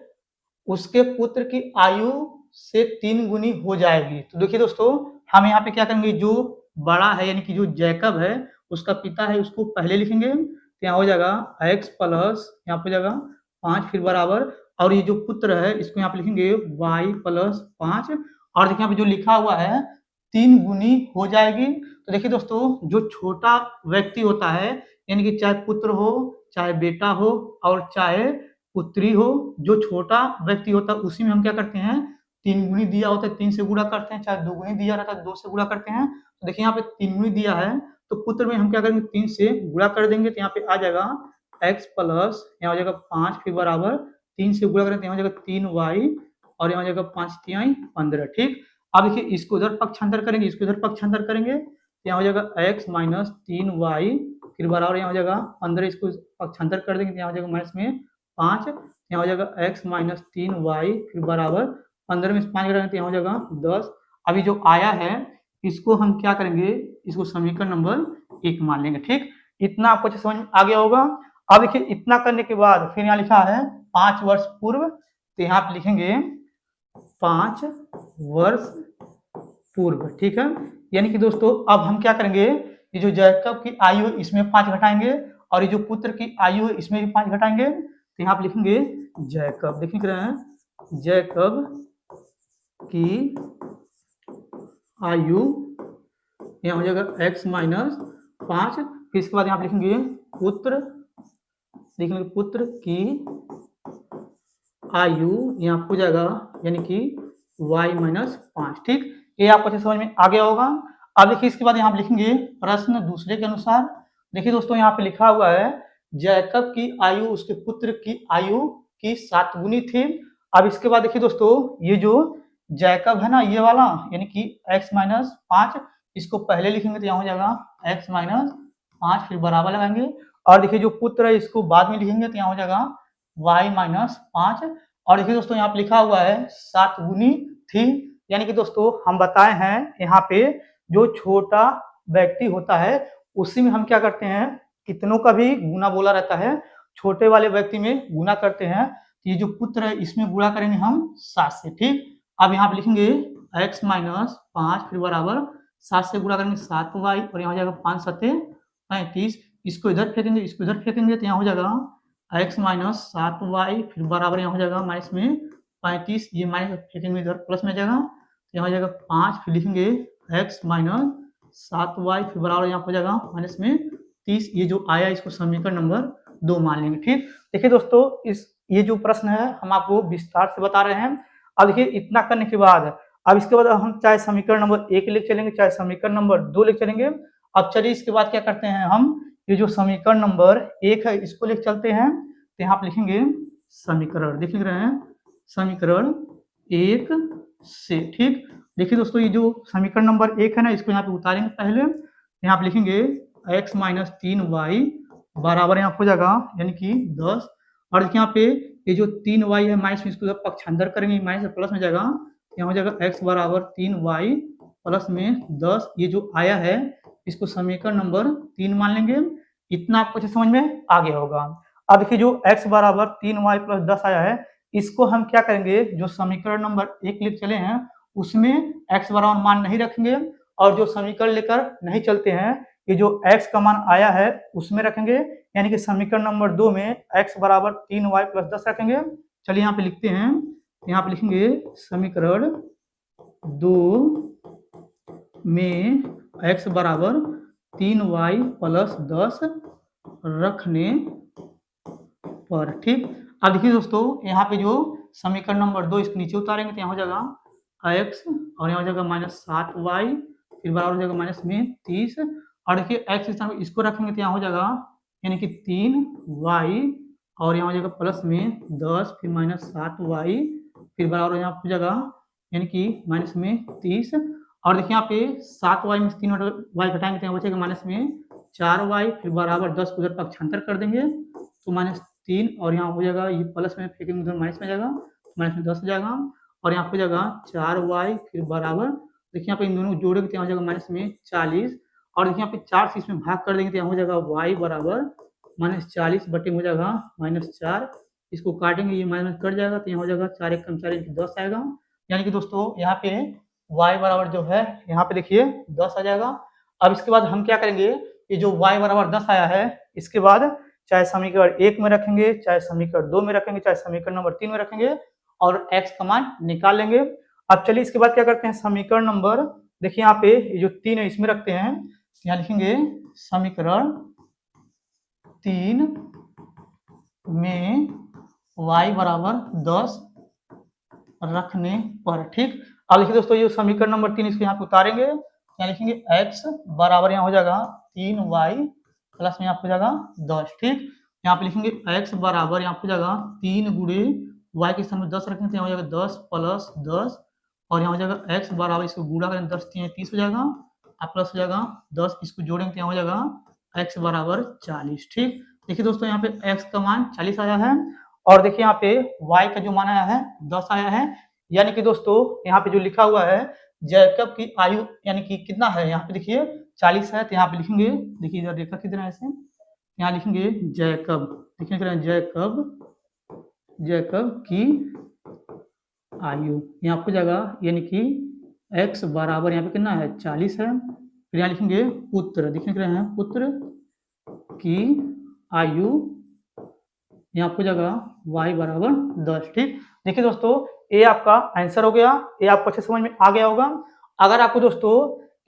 उसके पुत्र की आयु से 3 गुनी हो जाएगी। तो देखिए दोस्तों हम यहाँ पे क्या करेंगे, जो बड़ा है यानी कि जो जैकब है उसका पिता है उसको पहले लिखेंगे, तो यहाँ हो जाएगा x प्लस यहाँ पे जाएगा 5 फिर बराबर, और ये जो पुत्र है इसको यहाँ पे लिखेंगे y प्लस 5। और देखिए यहाँ पे जो लिखा हुआ है 3 गुनी हो जाएगी। तो देखिए दोस्तों जो छोटा व्यक्ति होता है, यानी कि चाहे पुत्र हो चाहे बेटा हो और चाहे पुत्री हो, जो छोटा व्यक्ति होता है उसी में हम क्या करते हैं 3 गुनी दिया होता है 3 से गुणा करते हैं, चाहे 2 गुनी दिया रहता है 2 से गुणा करते हैं। तो देखिए यहाँ पे 3 गुनी दिया है तो पुत्र में हम क्या करेंगे 3 से गुणा कर देंगे, तो यहाँ पे आ जाएगा x प्लस यहाँ हो जाएगा 5 फिर बराबर 3 से गुणा करेंगे तो यहाँ हो जाएगा 3y और यहाँ हो जाएगा 5 3 15। ठीक, अब देखिए इसको उधर पक्षांतर करेंगे, इसको इधर पक्षांतर करेंगे, यहाँ हो जाएगा x माइनस 3y फिर बराबर यहाँ हो जाएगा 15, इसको पक्षांतर कर देंगे तो यहाँ हो जाएगा माइनस में 5, यहाँ हो जाएगा x माइनस 3y फिर बराबर 15 में 5 करेंगे तो यहाँ हो जाएगा 10। अभी जो आया है इसको हम क्या करेंगे, इसको समीकरण नंबर 1 मान लेंगे। ठीक, इतना आपको अच्छे समझ में आ गया होगा। अब देखिए इतना करने के बाद फिर यहाँ लिखा है 5 वर्ष पूर्व, तो यहाँ पे लिखेंगे 5 वर्ष पूर्व। ठीक है, यानी कि दोस्तों अब हम क्या करेंगे, ये जो जैकब की आयु है इसमें 5 घटाएंगे और ये जो पुत्र की आयु है इसमें भी 5 घटाएंगे, तो यहाँ पे लिखेंगे जैकब, देख लिख रहे हैं जैकब की आयु यहाँ हो जाएगा x माइनस 5, फिर इसके बाद यहाँ पे लिखेंगे पुत्र, लिखेंगे पुत्र की आयु यहाँ हो जाएगा यानी कि y माइनस 5। ठीक, ये आपको अच्छे समझ में आ गया होगा। अब देखिए इसके बाद यहाँ पे लिखेंगे प्रश्न दूसरे के अनुसार। देखिए दोस्तों यहाँ पे लिखा हुआ है जैकब की आयु उसके पुत्र की आयु की 7 गुनी थी। अब इसके बाद देखिए दोस्तों ये जो जैकब है ना ये वाला यानी कि x माइनस 5, इसको पहले लिखेंगे तो यहाँ हो जाएगा x माइनस 5 फिर बराबर लगाएंगे, और देखिए जो पुत्र है इसको बाद में लिखेंगे तो यहाँ हो जाएगा y माइनस 5। और देखिए दोस्तों यहाँ पे लिखा हुआ है 7 गुनी थी, यानी कि दोस्तों हम बताए हैं यहाँ पे जो छोटा व्यक्ति होता है उसी में हम क्या करते हैं कितनों का भी गुना बोला रहता है, छोटे वाले व्यक्ति में गुना करते हैं, तो ये जो पुत्र है इसमें गुणा करेंगे हम 7 से। ठीक, अब यहाँ पे लिखेंगे x माइनस 5 फिर बराबर 7 से गुणा करेंगे 7y और यहाँ हो जाएगा 5 सत्ते 35। इसको इधर फेंकेंगे, इसको इधर फेंकेंगे, तो यहाँ हो जाएगा x माइनस 7y फिर बराबर यहाँ हो जाएगा माइनस में 35, ये माइनस फेंकेंगे इधर प्लस में जाएगा, तो यहाँ हो जाएगा 5 फिर लिखेंगे x माइनस 7y फिर बराबर यहाँ हो जाएगा माइनस में 30। ये जो आया इसको समीकरण नंबर 2 मान लेंगे। ठीक, देखिए दोस्तों ये जो प्रश्न है हम आपको विस्तार से बता रहे हैं। अब देखिए इतना करने के बाद अब इसके बाद हम चाहे समीकरण नंबर 1 लिख चलेंगे, चाहे समीकरण नंबर 2 लिख चलेंगे। अब चलिए इसके बाद क्या करते हैं, हम ये जो समीकरण नंबर 1 है इसको लिख चलते हैं। तो यहाँ पे लिखेंगे समीकरण, देख लिख रहे हैं समीकरण 1 से। ठीक, देखिए दोस्तों ये जो समीकरण नंबर 1 है ना, इसको यहाँ पे उतारेंगे पहले। यहाँ पे लिखेंगे x माइनस 3y बराबर यहाँ हो जाएगा यानी कि 10। और यहाँ पे ये जो 3y है माइनस में इसको पक्षांतर करेंगे, माइनस प्लस में जाएगा, यहाँ हो जाएगा x बराबर 3y प्लस में 10। ये जो आया है इसको समीकरण नंबर 3 मान लेंगे। इतना आपको अच्छे समझ में आ गया होगा। अब देखिए जो x बराबर 3y प्लस 10 आया है इसको हम क्या करेंगे, जो समीकरण नंबर 1 लिख चले हैं उसमें x बराबर मान नहीं रखेंगे, और जो समीकरण लेकर नहीं चलते हैं ये जो x का मान आया है उसमें रखेंगे, यानी कि समीकरण नंबर 2 में x बराबर 3y प्लस 10 रखेंगे। चलिए यहाँ पे लिखते हैं, यहाँ पे लिखेंगे समीकरण 2 में x बराबर 3y प्लस 10 रखने पर। ठीक, अब देखिए दोस्तों यहाँ पे जो समीकरण नंबर 2 इसको नीचे उतारेंगे तो यहाँ हो जाएगा x और यहाँ हो जाएगा माइनस 7y फिर बराबर हो जाएगा माइनस में 30। और देखिए x के स्थान पर इसको रखेंगे तो यहाँ हो जाएगा यानी कि 3y और यहाँ हो जाएगा प्लस में 10 फिर माइनस 7y फिर बराबर यहाँ हो जाएगा यानी कि माइनस में 30। और देखिए यहाँ पे 7y में 3y घटाएंगे तो यहाँ बचेगा माइनस में 4y फिर बराबर 10 को उधर पक्षांतर कर देंगे तो माइनस 3 और यहाँ हो जाएगा ये प्लस में फेंकेंगे उधर माइनस में जाएगा, माइनस में 10 हो जाएगा और यहाँ हो जाएगा 4y फिर बराबर देखिए यहाँ पे इन दोनों को जोड़ेंगे तो यहाँ हो जाएगा माइनस में 40। और देखिए यहाँ पे 4 से इसमें भाग कर देंगे तो यहाँ हो जाएगा y बराबर माइनस 40 बटे हो जाएगा माइनस 4। इसको काटेंगे ये माइनस कट जाएगा तो यहाँ हो जाएगा 4 एक कम 4 10 आएगा। यानी कि दोस्तों यहाँ पे y बराबर जो है यहाँ पे देखिए 10 आ जाएगा। अब इसके बाद हम क्या करेंगे, ये जो y बराबर 10 आया है इसके बाद चाहे समीकरण 1 में रखेंगे, चाहे समीकरण 2 में रखेंगे, चाहे समीकरण नंबर 3 में रखेंगे और x का मान निकाल लेंगे। अब चलिए इसके बाद क्या करते हैं, समीकरण नंबर देखिए यहाँ पे ये जो 3 है इसमें रखते हैं, यहाँ लिखेंगे समीकरण 3 में y बराबर 10 रखने पर। ठीक, अब देखिए दोस्तों ये समीकरण नंबर 3 इसको यहाँ पे उतारेंगे, यहाँ लिखेंगे x बराबर यहाँ हो जाएगा 3y प्लस में यहाँ हो जाएगा 10। ठीक, यहाँ पे लिखेंगे x बराबर यहाँ हो जाएगा 3 गुणे y के स्थान में 10 रखेंगे तो यहाँ हो जाएगा 10 प्लस 10 और यहाँ हो जाएगा x बराबर इसको गुणा करें 10 30 हो जाएगा और प्लस हो जाएगा 10 इसको जोड़ेंगे तो यहाँ हो जाएगा x बराबर 40। ठीक, देखिए दोस्तों यहाँ पे x का मान 40 आया है और देखिए यहाँ पे y का जो मान आया है 10 आया है। यानी कि दोस्तों यहाँ पे जो लिखा हुआ है जैकब की आयु यानी कि कितना है, यहाँ पे देखिए 40 है तो यहाँ पे लिखेंगे, देखिए इधर देखा कितना है ऐसे, यहाँ लिखेंगे जैकब, देखिए जैकब की आयु यहाँ हो जाएगा यानी कि x बराबर यहाँ पे कितना है 40 है। फिर यहाँ लिखेंगे पुत्र, देखने रहे हैं पुत्र की आयु यहाँ हो जाएगा y बराबर 10। ठीक, देखिए दोस्तों ये आपका आंसर हो गया, ये आपको अच्छे समझ में आ गया होगा। अगर आपको दोस्तों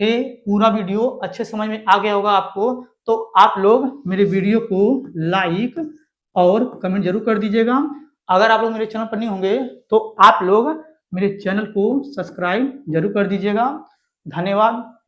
ये पूरा वीडियो अच्छे समझ में आ गया होगा आपको, तो आप लोग मेरे वीडियो को लाइक और कमेंट जरूर कर दीजिएगा। अगर आप लोग मेरे चैनल पर नहीं होंगे तो आप लोग मेरे चैनल को सब्सक्राइब जरूर कर दीजिएगा। धन्यवाद।